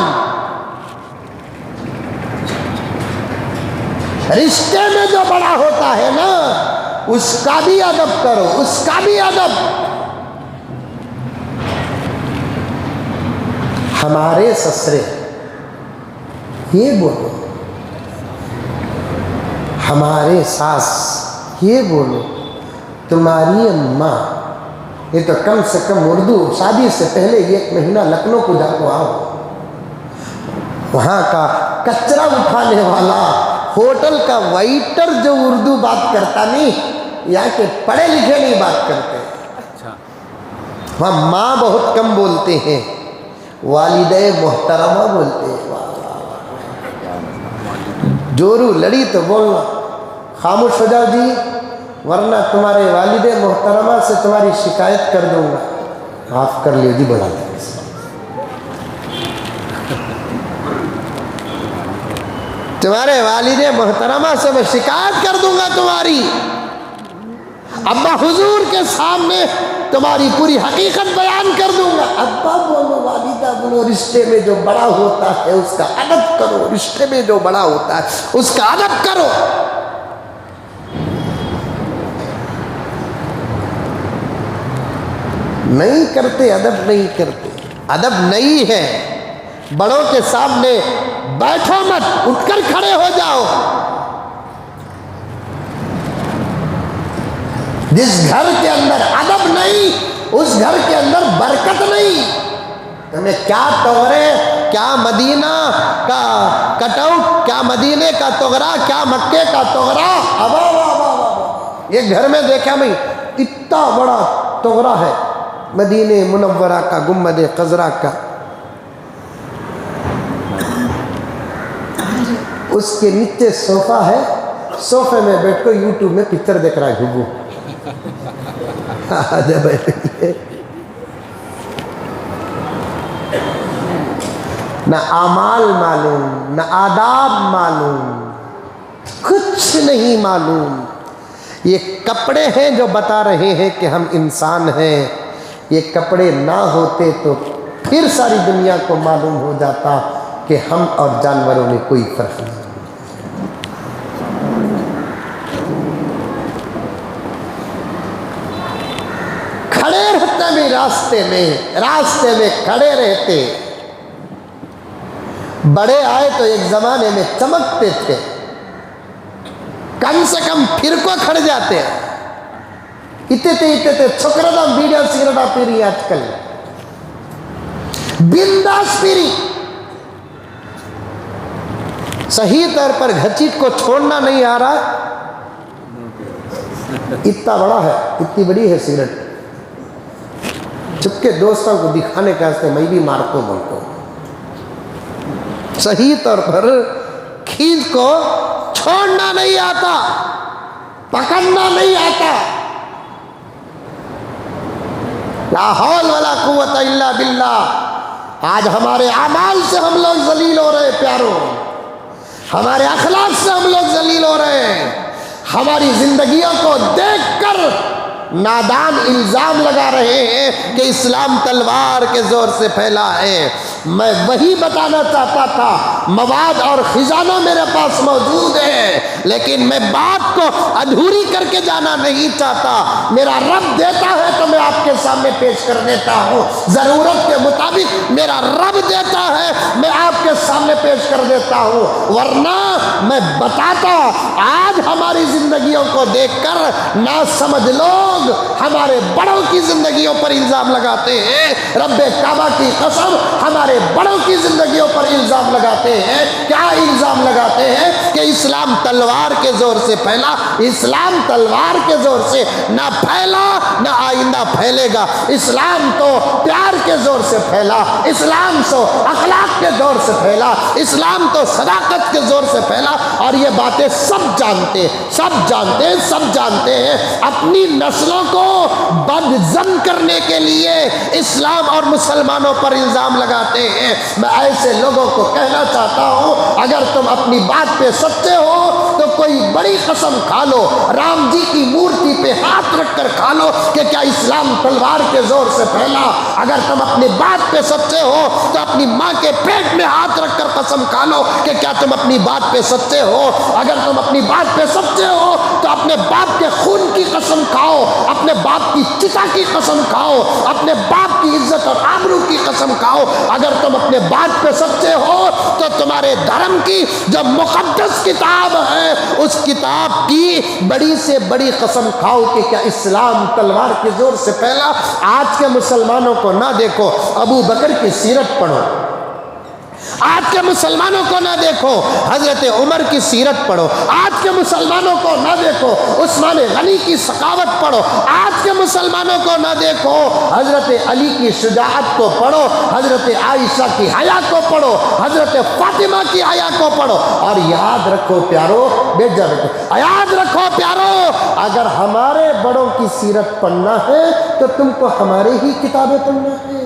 رشتے میں جو بڑا ہوتا ہے نا اس کا بھی ادب کرو، اس کا بھی ادب۔ ہمارے سسرے یہ بولو، ہمارے ساس یہ بولو، تمہاری اماں، یہ تو کم سے کم اردو شادی سے پہلے 1 مہینہ لکھنؤ کو جا کو آؤ، وہاں کا کچرا اٹھانے والا ہوٹل کا وائٹر جو اردو بات کرتا نہیں، یہاں کے پڑھے لکھے نہیں بات کرتے، وہاں ماں بہت کم بولتے ہیں، والدہ محترمہ بولتے ہیں۔ جورو لڑی تو بولنا، خاموش ہو جاؤ جی ورنہ تمہارے والد محترمہ سے تمہاری شکایت کر دوں گا۔ معاف کر لیو جی، بڑھا دیں۔ تمہارے والد محترمہ سے میں شکایت کر دوں گا تمہاری، ابا حضور کے سامنے تمہاری پوری حقیقت بیان کر دوں گا۔ ابا بولو، والدہ بولو، رشتے میں جو بڑا ہوتا ہے اس کا ادب کرو، رشتے میں جو بڑا ہوتا ہے اس کا ادب کرو۔ نہیں کرتے، ادب نہیں کرتے، ادب نہیں ہے۔ بڑوں کے سامنے بیٹھو مت، اٹھ کر کھڑے ہو جاؤ۔ جس گھر کے اندر ادب نہیں اس گھر کے اندر برکت نہیں۔ تمہیں کیا توغرے، کیا مدینہ کا کٹ آؤٹ، کیا مدینے کا توغرا، کیا مکے کا توغرا، یہ گھر میں دیکھا میں اتنا بڑا توغرا ہے مدینہ منورہ کا، گنبد خضرا کا، اس کے نیچے صوفہ ہے، صوفے میں بیٹھ کر یوٹیوب میں پکچر دیکھ رہا ہے گھگو۔ نہ اعمال معلوم، نہ آداب معلوم، کچھ نہیں معلوم۔ یہ کپڑے ہیں جو بتا رہے ہیں کہ ہم انسان ہیں، یہ کپڑے نہ ہوتے تو پھر ساری دنیا کو معلوم ہو جاتا کہ ہم اور جانوروں میں کوئی فرق نہیں۔ کھڑے رہتے بھی راستے میں کھڑے رہتے۔ بڑے آئے تو ایک زمانے میں چمکتے تھے، کم سے کم پھر کو کھڑ جاتے، اتنے چھکرا بیڑیا سگریٹا پی رہی آج کل، بنداس پی رہی۔ صحیح طور پر گھچیٹ کو چھوڑنا نہیں آ رہا، اتنا بڑا ہے، اتنی بڑی ہے سگریٹ، چپ کے دوستوں کو دکھانے کا میں بھی مارکو بولتا ہوں۔ صحیح طور پر کھینچ کو چھوڑنا نہیں آتا، پکڑنا نہیں آتا۔ لا حول ولا قوت الا باللہ۔ آج ہمارے اعمال سے ہم لوگ ذلیل ہو رہے ہیں پیاروں، ہمارے اخلاق سے ہم لوگ ذلیل ہو رہے ہیں، ہماری زندگیوں کو دیکھ کر نادان الزام لگا رہے ہیں کہ اسلام تلوار کے زور سے پھیلا ہے۔ میں وہی بتانا چاہتا تھا، مواد اور خزانہ میرے پاس موجود ہے، لیکن میں بات کو ادھوری کر کے جانا نہیں چاہتا۔ میرا رب دیتا ہے تو میں آپ کے سامنے پیش کر دیتا ہوں، ضرورت کے مطابق میرا رب دیتا ہے میں آپ کے سامنے پیش کر دیتا ہوں، ورنہ میں بتاتا۔ آج ہماری زندگیوں کو دیکھ کر نہ سمجھ لوگ ہمارے بڑوں کی زندگیوں پر الزام لگاتے ہیں، رب کعبہ کی قسم ہمارے بڑوں کی زندگیوں پر الزام لگاتے ہیں۔ کیا الزام لگاتے ہیں؟ کہ اسلام تلوار کے زور سے پھیلا۔ اسلام تلوار کے زور سے نہ پھیلا، نہ آئندہ پھیلے گا۔ اسلام تو پیار کے زور سے پھیلا، اسلام تو اخلاق کے زور سے پھیلا، اسلام تو صداقت کے زور سے پھیلا۔ اور یہ باتیں سب جانتے ہیں۔ اپنی نسلوں کو بدظن کرنے کے لیے اسلام اور مسلمانوں پر الزام لگاتے ہیں۔ میں ایسے لوگوں کو کہنا چاہتا ہوں، اگر تم اپنی بات پہ سچے ہو تو کوئی بڑی قسم کھا لو، رام جی کی مورتی پہ ہاتھ رکھ کر کھا لو کہ کیا اسلام تلوار کے زور سے پھیلا۔ اگر تم اپنی بات پہ سچے ہو تو اپنی ماں کے پیٹ میں ہاتھ رکھ کر قسم کھا لو کہ کیا تم اپنی بات پہ سچے ہو۔ اگر تم اپنی بات پہ سچے ہو تو اپنے باپ کے خون کی قسم کھاؤ، اپنے باپ کی چتا کی قسم کھاؤ، اپنے باپ کی عزت اور آبرو کی قسم کھاؤ۔ اگر تم اپنے بات پہ سچے ہو تو تمہارے دھرم کی جو مقدس کتاب ہے اس کتاب کی بڑی سے بڑی قسم کھاؤ کہ کیا اسلام تلوار کے زور سے پھیلا۔ آج کے مسلمانوں کو نہ دیکھو، ابو بکر کی سیرت پڑھو۔ آج کے مسلمانوں کو نہ دیکھو، حضرت عمر کی سیرت پڑھو۔ آج کے مسلمانوں کو نہ دیکھو، عثمان غنی کی سخاوت پڑھو۔ آج کے مسلمانوں کو نہ دیکھو، حضرت علی کی شجاعت کو پڑھو، حضرت عائشہ کی حیا کو پڑھو، حضرت فاطمہ کی حیا کو پڑھو۔ اور یاد رکھو پیارو، یاد رکھو پیارو، اگر ہمارے بڑوں کی سیرت پڑھنا ہے تو تم کو ہمارے ہی کتابیں پڑھنا ہے۔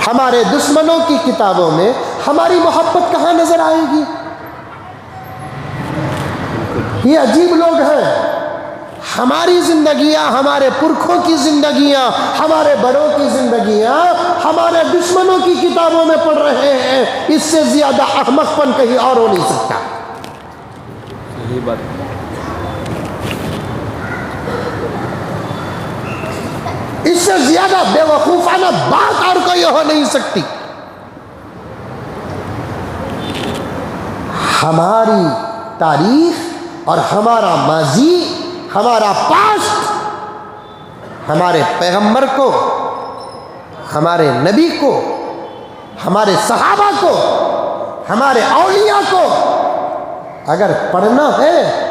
ہمارے دشمنوں کی کتابوں میں ہماری محبت کہاں نظر آئے گی؟ یہ عجیب لوگ ہیں۔ ہماری زندگیاں، ہمارے پرکھوں کی زندگیاں، ہمارے بڑوں کی زندگیاں ہمارے دشمنوں کی کتابوں میں پڑھ رہے ہیں۔ اس سے زیادہ احمق پن کہیں اور ہو نہیں سکتا۔ صحیح بات۔ اس سے زیادہ بے وقوفانہ بات اور کوئی ہو نہیں سکتی۔ ہماری تاریخ اور ہمارا ماضی، ہمارا پاسٹ، ہمارے پیغمبر کو، ہمارے نبی کو، ہمارے صحابہ کو، ہمارے اولیاء کو اگر پڑھنا ہے،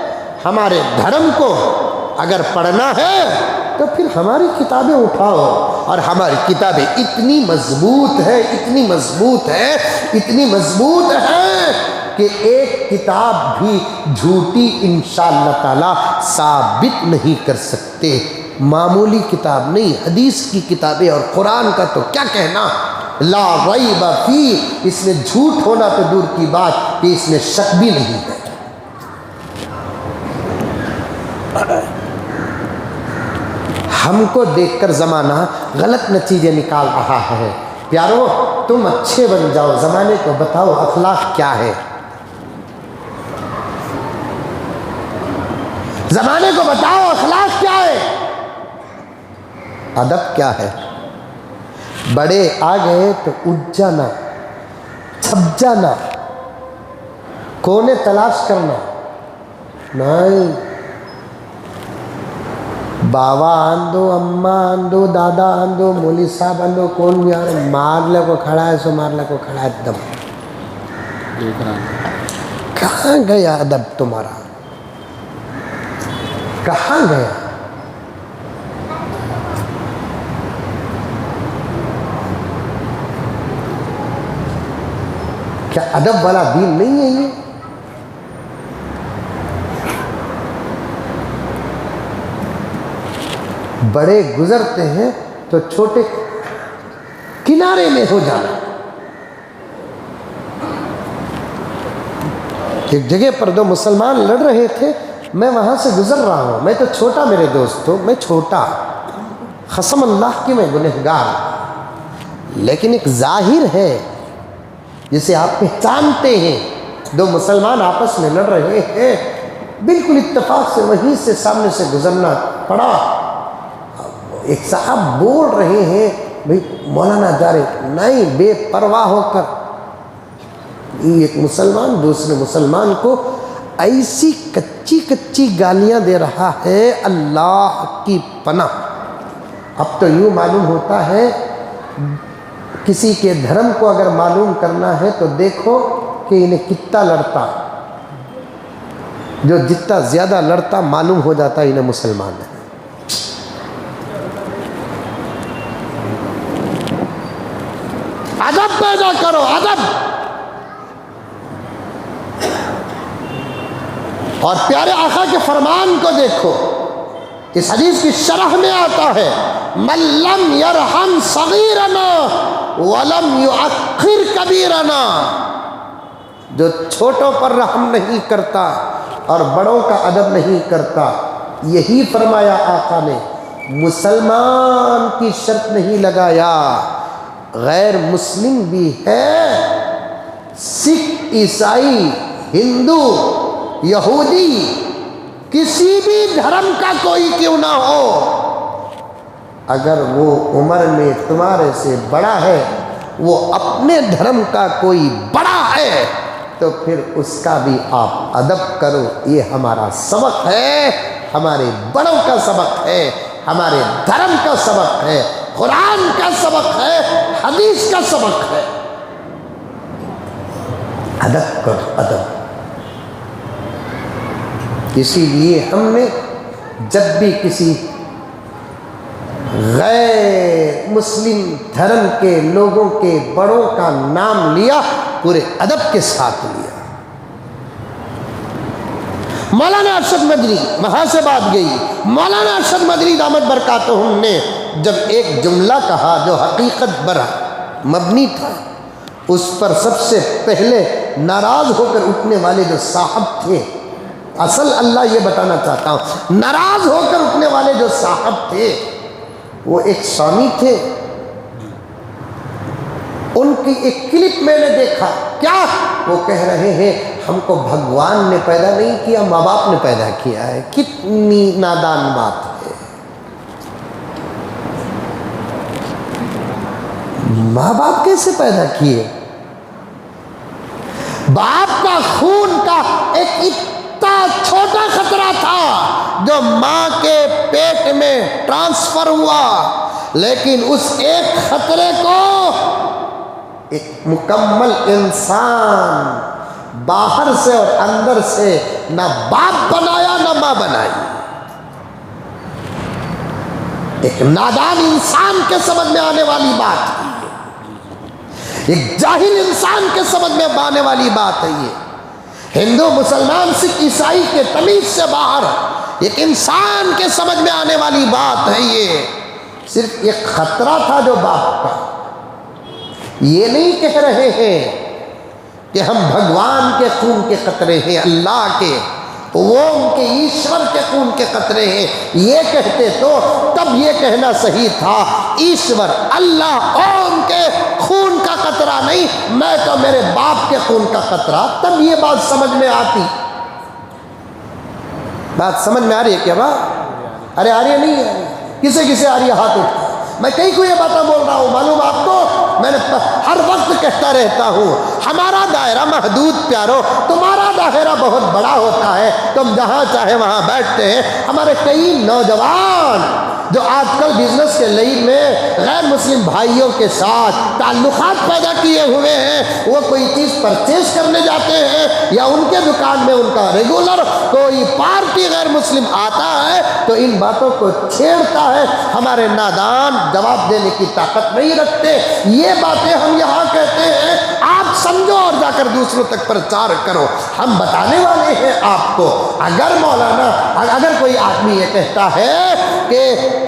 ہمارے دھرم کو اگر پڑھنا ہے تو پھر ہماری کتابیں اٹھاؤ۔ اور ہماری کتابیں اتنی مضبوط ہے، اتنی مضبوط ہے، اتنی مضبوط ہے کہ ایک کتاب بھی جھوٹی انشاءاللہ تعالی ثابت نہیں کر سکتے۔ معمولی کتاب نہیں، حدیث کی کتابیں اور قرآن کا تو کیا کہنا، لا ریب فی، اس میں جھوٹ ہونا تو دور کی بات کہ اس میں شک بھی نہیں ہے۔ ہم کو دیکھ کر زمانہ غلط نتیجے نکال رہا ہے۔ پیارو، تم اچھے بن جاؤ، زمانے کو بتاؤ اخلاق کیا ہے۔ زمانے کو بتاؤ اخلاق کیا ہے، ادب کیا ہے۔ بڑے آ گئے تو اٹھ جانا، چھپ جانا، کونے تلاش کرنا نہیں۔ بابا آندو، اماں آندو، دادا آندو، مولوی صاحب آندو، کون بھی آندو، مار لے کو کھڑا ہے سو مار لے کو کھڑا ہے دم۔ کہاں گیا ادب تمہارا، کہاں گیا؟ کیا ادب والا دین نہیں ہے یہ؟ بڑے گزرتے ہیں تو چھوٹے کنارے میں ہو جانا۔ ایک جگہ پر دو مسلمان لڑ رہے تھے، میں وہاں سے گزر رہا ہوں، میں تو چھوٹا، میرے دوست ہو، میں چھوٹا، قسم اللہ کی میں گنہگار، لیکن ایک ظاہر ہے جسے آپ پہچانتے ہیں، دو مسلمان آپس میں لڑ رہے ہیں، بالکل اتفاق سے وہیں سے سامنے سے گزرنا پڑا۔ ایک صاحب بول رہے ہیں بھئی مولانا جا رہے، نہیں، بے پرواہ ہو کر ایک مسلمان دوسرے مسلمان کو ایسی کچی کچی گالیاں دے رہا ہے، اللہ کی پناہ۔ اب تو یوں معلوم ہوتا ہے، کسی کے دھرم کو اگر معلوم کرنا ہے تو دیکھو کہ انہیں کتنا لڑتا، جو جتنا زیادہ لڑتا معلوم ہو جاتا انہیں مسلمان ہے۔ ادب پیدا کرو، ادب۔ اور پیارے آقا کے فرمان کو دیکھو، اس حدیث کی شرح میں آتا ہے، من لم یرحم صغیرنا ولم یؤخر کبیرنا، جو چھوٹوں پر رحم نہیں کرتا اور بڑوں کا ادب نہیں کرتا، یہی فرمایا آقا نے، مسلمان کی شرط نہیں لگایا، غیر مسلم بھی ہے، سکھ، عیسائی، ہندو، یہودی، کسی بھی دھرم کا کوئی کیوں نہ ہو، اگر وہ عمر میں تمہارے سے بڑا ہے، وہ اپنے دھرم کا کوئی بڑا ہے، تو پھر اس کا بھی آپ ادب کرو۔ یہ ہمارا سبق ہے، ہمارے بڑوں کا سبق ہے، ہمارے دھرم کا سبق ہے، قرآن کا سبق ہے، حدیث کا سبق ہے۔ ادب کرو، ادب۔ اسی لیے ہم نے جب بھی کسی غیر مسلم دھرم کے لوگوں کے بڑوں کا نام لیا، پورے ادب کے ساتھ لیا۔ مولانا ارشد مدنی، وہاں سے بات گئی، مولانا ارشد مدنی دامت برکاتہم نے جب ایک جملہ کہا جو حقیقت پر مبنی تھا، اس پر سب سے پہلے ناراض ہو کر اٹھنے والے جو صاحب تھے، اصل اللہ یہ بتانا چاہتا ہوں، ناراض ہو کر اٹھنے والے جو صاحب تھے وہ ایک سوامی تھے۔ ان کی ایک کلپ میں نے دیکھا، کیا وہ کہہ رہے ہیں ہم کو بھگوان نے پیدا نہیں کیا، ماں باپ نے پیدا کیا ہے۔ کتنی نادان بات ہے، ماں باپ کیسے پیدا کیے؟ باپ کا خون کا ایک اتنا چھوٹا قطرہ تھا جو ماں کے پیٹ میں ٹرانسفر ہوا، لیکن اس ایک خطرے کو ایک مکمل انسان باہر سے اور اندر سے نہ باپ بنایا نہ ماں بنائی۔ ایک نادان انسان کے سمجھ میں آنے والی بات ہے، ایک جاہل انسان کے سمجھ میں آنے والی بات ہے۔ یہ ہندو، مسلمان، سکھ، عیسائی کے تمیز سے باہر ایک انسان کے سمجھ میں آنے والی بات ہے۔ یہ صرف ایک خطرہ تھا جو باپ کا۔ یہ نہیں کہہ رہے ہیں کہ ہم بھگوان کے خون کے قطرے ہیں، اللہ کے، وہ ان کے ایشور کے خون کے قطرے ہیں۔ یہ کہتے تو تب یہ کہنا صحیح تھا، ایشور اللہ اور ان کے خون کا قطرہ نہیں، میں تو میرے باپ کے خون کا قطرہ، تب یہ بات سمجھ میں آتی۔ بات سمجھ میں آ رہی ہے کیا بات؟ ارے آ رہی ہے نہیں ہے؟ کسے کسے آ رہی ہے ہاتھ اٹھا؟ میں کئی کو یہ باتیں بول رہا ہوں، معلوم آپ کو، میں نے ہر وقت کہتا رہتا ہوں، ہمارا دائرہ محدود پیارو، تمہارا دائرہ بہت بڑا ہوتا ہے، تم جہاں چاہے وہاں بیٹھتے ہیں۔ ہمارے کئی نوجوان جو آج کل بزنس کے لائن میں غیر مسلم بھائیوں کے ساتھ تعلقات پیدا کیے ہوئے ہیں، وہ کوئی چیز پرچیز کرنے جاتے ہیں یا ان کے دکان میں ان کا ریگولر کوئی پارٹی غیر مسلم آتا ہے تو ان باتوں کو چھیڑتا ہے۔ ہمارے نادان جواب دینے کی طاقت نہیں رکھتے۔ یہ باتیں ہم یہاں کہتے ہیں، آپ سمجھو اور جا کر دوسروں تک پرچار کرو۔ ہم بتانے والے ہیں آپ کو، اگر مولانا، اگر کوئی آدمی یہ کہتا ہے کہ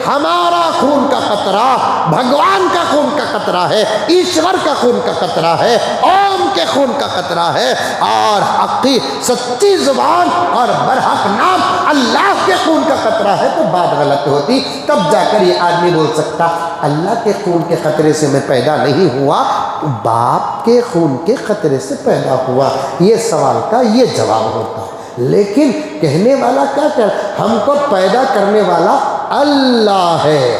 ہمارا خون کا قطرہ بھگوان کا خون کا قطرہ ہے، ایشور کا خون کا قطرہ ہے، اوم کے خون کا قطرہ ہے، اور حقی سچی زبان اور برحق نام اللہ کے خون کا قطرہ ہے، تو بات غلط ہوتی۔ تب جا کر یہ آدمی بول سکتا اللہ کے خون کے قطرے سے میں پیدا نہیں ہوا، باپ کے خون کے قطرے سے پیدا ہوا۔ یہ سوال کا یہ جواب ہوتا۔ لیکن کہنے والا کیا کر، ہم کو پیدا کرنے والا اللہ ہے۔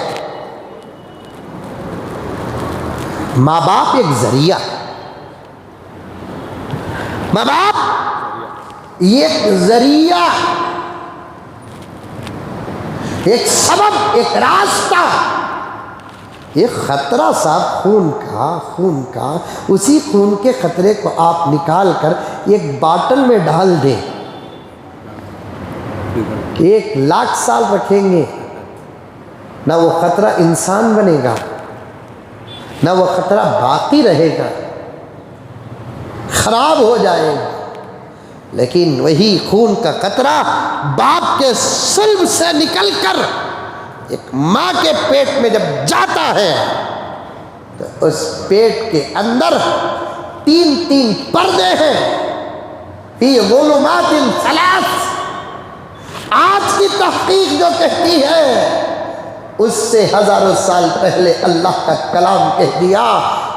ماں باپ ایک ذریعہ، ماں باپ ایک ذریعہ، ایک سبب، ایک راستہ، ایک خطرہ صاحب خون کا، اسی خون کے خطرے کو آپ نکال کر ایک باٹل میں ڈال دیں، 1,00,000 سال رکھیں گے، نہ وہ خطرہ انسان بنے گا، نہ وہ خطرہ باقی رہے گا، خراب ہو جائے گا۔ لیکن وہی خون کا قطرہ باپ کے صلب سے نکل کر ایک ماں کے پیٹ میں جب جاتا ہے تو اس پیٹ کے اندر 3 پردے ہیں، فی ظلمات 3۔ آج کی تحقیق جو کہتی ہے اس سے ہزاروں سال پہلے اللہ کا کلام کہہ دیا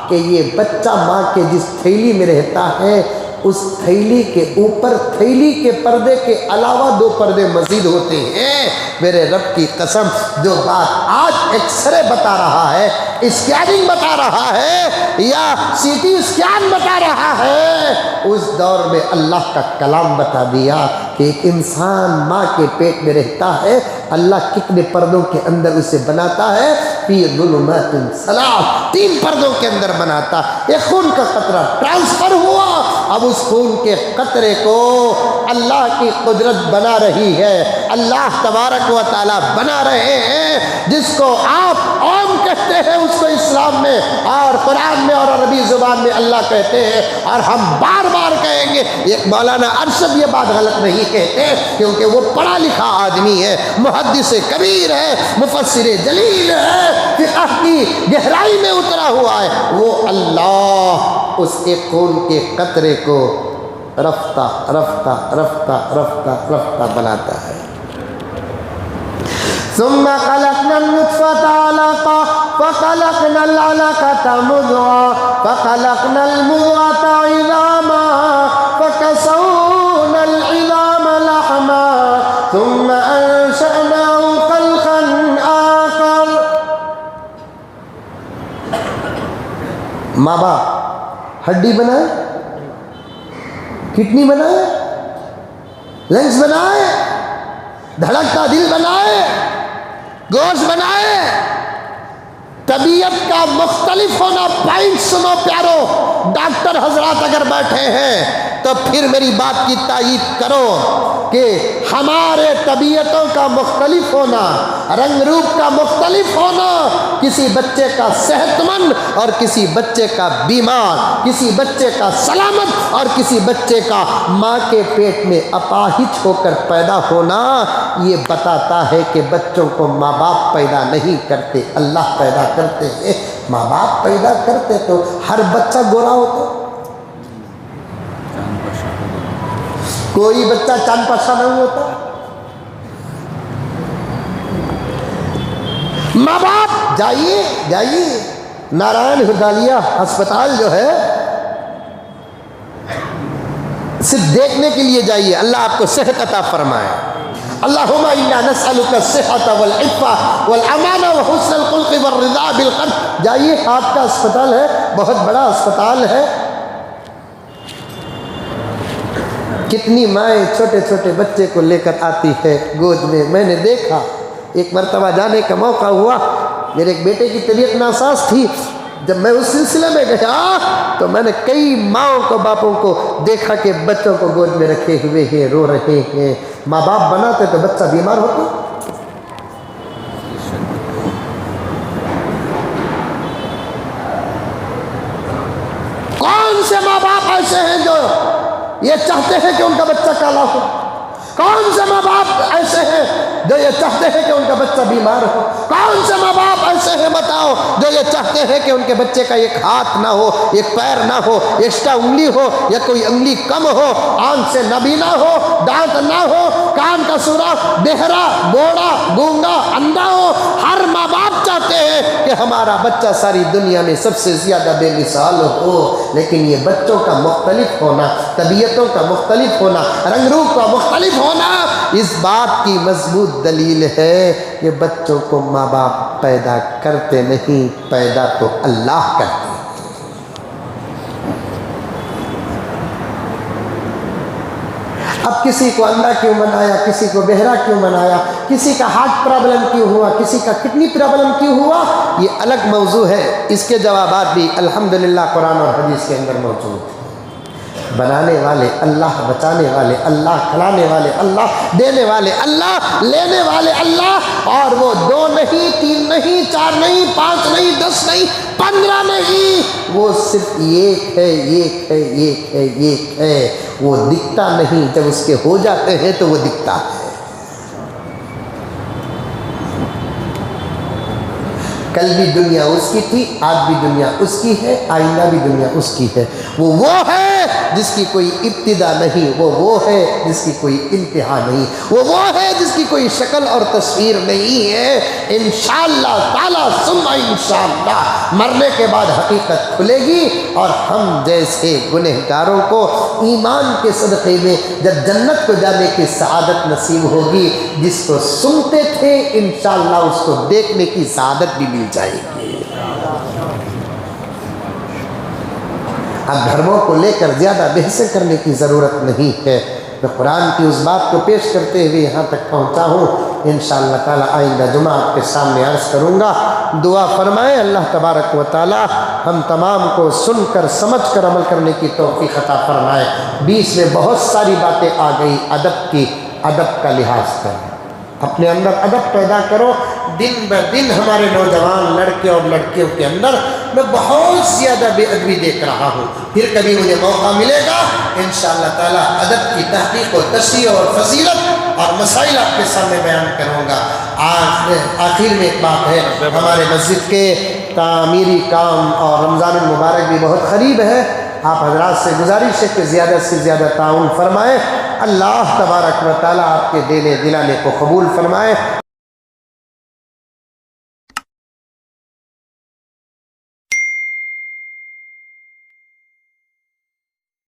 کہ یہ بچہ ماں کے جس تھیلی میں رہتا ہے اس تھیلی کے اوپر تھیلی کے پردے کے علاوہ 2 پردے مزید ہوتے ہیں۔ میرے رب کی قسم، جو بات آج ایکس رے بتا رہا ہے، اسکیننگ بتا رہا ہے، یا سی ٹی اسکین بتا رہا ہے، اس دور میں اللہ کا کلام بتا دیا کہ ایک انسان ماں کے پیٹ میں رہتا ہے، اللہ کتنے پردوں کے اندر اسے بناتا ہے، فی ظلمات 3 پردوں کے اندر بناتا۔ ایک خون کا قطرہ ٹرانسفر ہوا، اب اس خون کے قطرے کو اللہ کی قدرت بنا رہی ہے، اللہ تبارک و تعالیٰ بنا رہے ہیں۔ جس کو آپ اوم کہتے ہیں اس کو اسلام میں اور قرآن میں اور عربی زبان میں اللہ کہتے ہیں، اور ہم بار بار کہیں گے۔ ایک مولانا ارشد یہ بات غلط نہیں کہتے کیونکہ وہ پڑھا لکھا آدمی ہے، محدث کبیر ہے، مفسر جلیل ہے، فقہ کی گہرائی میں اترا ہوا ہے۔ وہ اللہ اس ایک خون کے قطرے کو رفتہ رفتہ رفتہ رفتہ رفتہ بناتا ہے۔ ثم خلقنا النطفة علقة فخلقنا العلقة مضغة فخلقنا المضغة عظاما فكسونا العظام لحما ثم أنشأناه خلقا آخر۔ ماں باپ ہڈی بنائے، کڈنی بنائے، لنگس بنائے، دھڑکتا دل بنائے، گوشت بنائے، طبیعت کا مختلف ہونا پوائنٹ سنو پیارو۔ ڈاکٹر حضرات اگر بیٹھے ہیں تو پھر میری بات کی تائید کرو کہ ہمارے طبیعتوں کا مختلف ہونا، رنگ روپ کا مختلف ہونا، کسی بچے کا صحت مند اور کسی بچے کا بیمار، کسی بچے کا سلامت اور کسی بچے کا ماں کے پیٹ میں اپاہج ہو کر پیدا ہونا، یہ بتاتا ہے کہ بچوں کو ماں باپ پیدا نہیں کرتے، اللہ پیدا کرتے ہیں۔ ماں باپ پیدا کرتے تو ہر بچہ گورا ہوتا، کوئی بچہ چاند پاشا نہیں ہوتا۔ ماں باپ جائیے نارائن ہردالیہ ہسپتال جو ہے، صرف دیکھنے کے لیے جائیے، اللہ آپ کو صحت عطا فرمائے۔ اللہم انا نسألک الصحۃ والعفہ والامانہ وحسن الخلق والرضا بالقدر۔ جائیے، ہاتھ کا اسپتال ہے، بہت بڑا اسپتال ہے۔ کتنی مائیں چھوٹے چھوٹے بچے کو لے کر آتی ہے گود میں۔ میں نے دیکھا، ایک مرتبہ جانے کا موقع ہوا، میرے ایک بیٹے کی طبیعت ناساز تھی، جب میں اس سلسلے میں گیا تو میں نے کئی ماؤں کو باپوں کو دیکھا کہ بچوں کو گود میں رکھے ہوئے ہیں، رو رہے ہیں۔ ماں باپ بناتے تو بچہ بیمار ہوتا۔ کون سے ماں باپ ایسے ہیں جو یہ چاہتے ہیں کہ ان کا بچہ کالا ہو؟ کون سے ماں باپ ایسے ہیں جو یہ چاہتے ہیں کہ ان کا بچہ بیمار ہو؟ کون سے ماں باپ ایسے ہیں بتاؤ جو یہ چاہتے ہیں کہ ان کے بچے کا ایک ہاتھ نہ ہو، ایک پیر نہ ہو، ایکسٹرا انگلی ہو یا کوئی انگلی کم ہو، آنکھ سے نابینا ہو، دانت نہ ہو، کان کا سوراخ، بہرا، بوڑا، گونگا، اندھا ہو؟ ہر ماں باپ چاہتے ہیں کہ ہمارا بچہ ساری دنیا میں سب سے زیادہ بے مثال ہو، لیکن یہ بچوں کا مختلف ہونا، طبیعتوں کا مختلف ہونا، رنگ روپ کا مختلف ہونا اس بات کی مضبوط دلیل ہے کہ بچوں کو ماں باپ پیدا کرتے نہیں، پیدا تو اللہ کرتے ہیں۔ اب کسی کو اندھا کیوں بنایا، کسی کو بہرا کیوں بنایا، کسی کا ہارٹ پرابلم کیوں ہوا، کسی کا کڈنی پرابلم کیوں ہوا، یہ الگ موضوع ہے، اس کے جوابات بھی الحمدللہ قرآن اور حدیث کے اندر موجود ہیں۔ بنانے والے اللہ، بچانے والے اللہ، کھلانے والے اللہ، دینے والے اللہ، لینے والے اللہ، اور وہ 2 نہیں، 3 نہیں، 4 نہیں، 5 نہیں، 10 نہیں، 15 نہیں، وہ صرف ایک ہے، ایک ہے، ایک ہے، ایک ہے۔ وہ دکھتا نہیں، جب اس کے ہو جاتے ہیں تو وہ دکھتا ہے۔ کل بھی دنیا اس کی تھی، آج بھی دنیا اس کی ہے، آئندہ بھی دنیا اس کی ہے۔ وہ ہے جس کی کوئی ابتدا نہیں، وہ ہے جس کی کوئی انتہا نہیں، وہ ہے جس کی کوئی شکل اور تصویر نہیں ہے۔ انشاءاللہ تعالی ثم انشاءاللہ مرنے کے بعد حقیقت کھلے گی، اور ہم جیسے گنہگاروں کو ایمان کے صدقے میں جب جنت کو جانے کی سعادت نصیب ہوگی، جس کو سنتے تھے انشاءاللہ اس کو دیکھنے کی سعادت بھی مل جائے گی۔ اب دھرموں کو لے کر زیادہ بحثیں کرنے کی ضرورت نہیں ہے، میں قرآن کی اس بات کو پیش کرتے ہوئے یہاں تک پہنچا ہوں۔ انشاءاللہ تعالی آئندہ جمعہ آپ کے سامنے عرض کروں گا۔ دعا فرمائیں اللہ تبارک و تعالی ہم تمام کو سن کر سمجھ کر عمل کرنے کی توفیق عطا فرمائے۔ بیچ میں بہت ساری باتیں آ گئی ادب کی، ادب کا لحاظ کریں، اپنے اندر ادب پیدا کرو۔ دن بہ دن ہمارے نوجوان لڑکے اور لڑکیوں کے اندر میں بہت زیادہ بے ادبی دیکھ رہا ہوں۔ پھر کبھی مجھے موقع ملے گا انشاءاللہ تعالی ادب کی تحقیق و تشریح اور فضیلت اور مسائل آپ کے سامنے بیان کروں گا۔ آخر میں ایک بات ہے، ہمارے مسجد کے تعمیری کام اور رمضان المبارک بھی بہت قریب ہے، آپ حضرات سے گزارش ہے کہ زیادہ سے زیادہ تعاون فرمائیں۔ اللہ تبارک و تعالی آپ کے دینے دلانے کو قبول فرمائے۔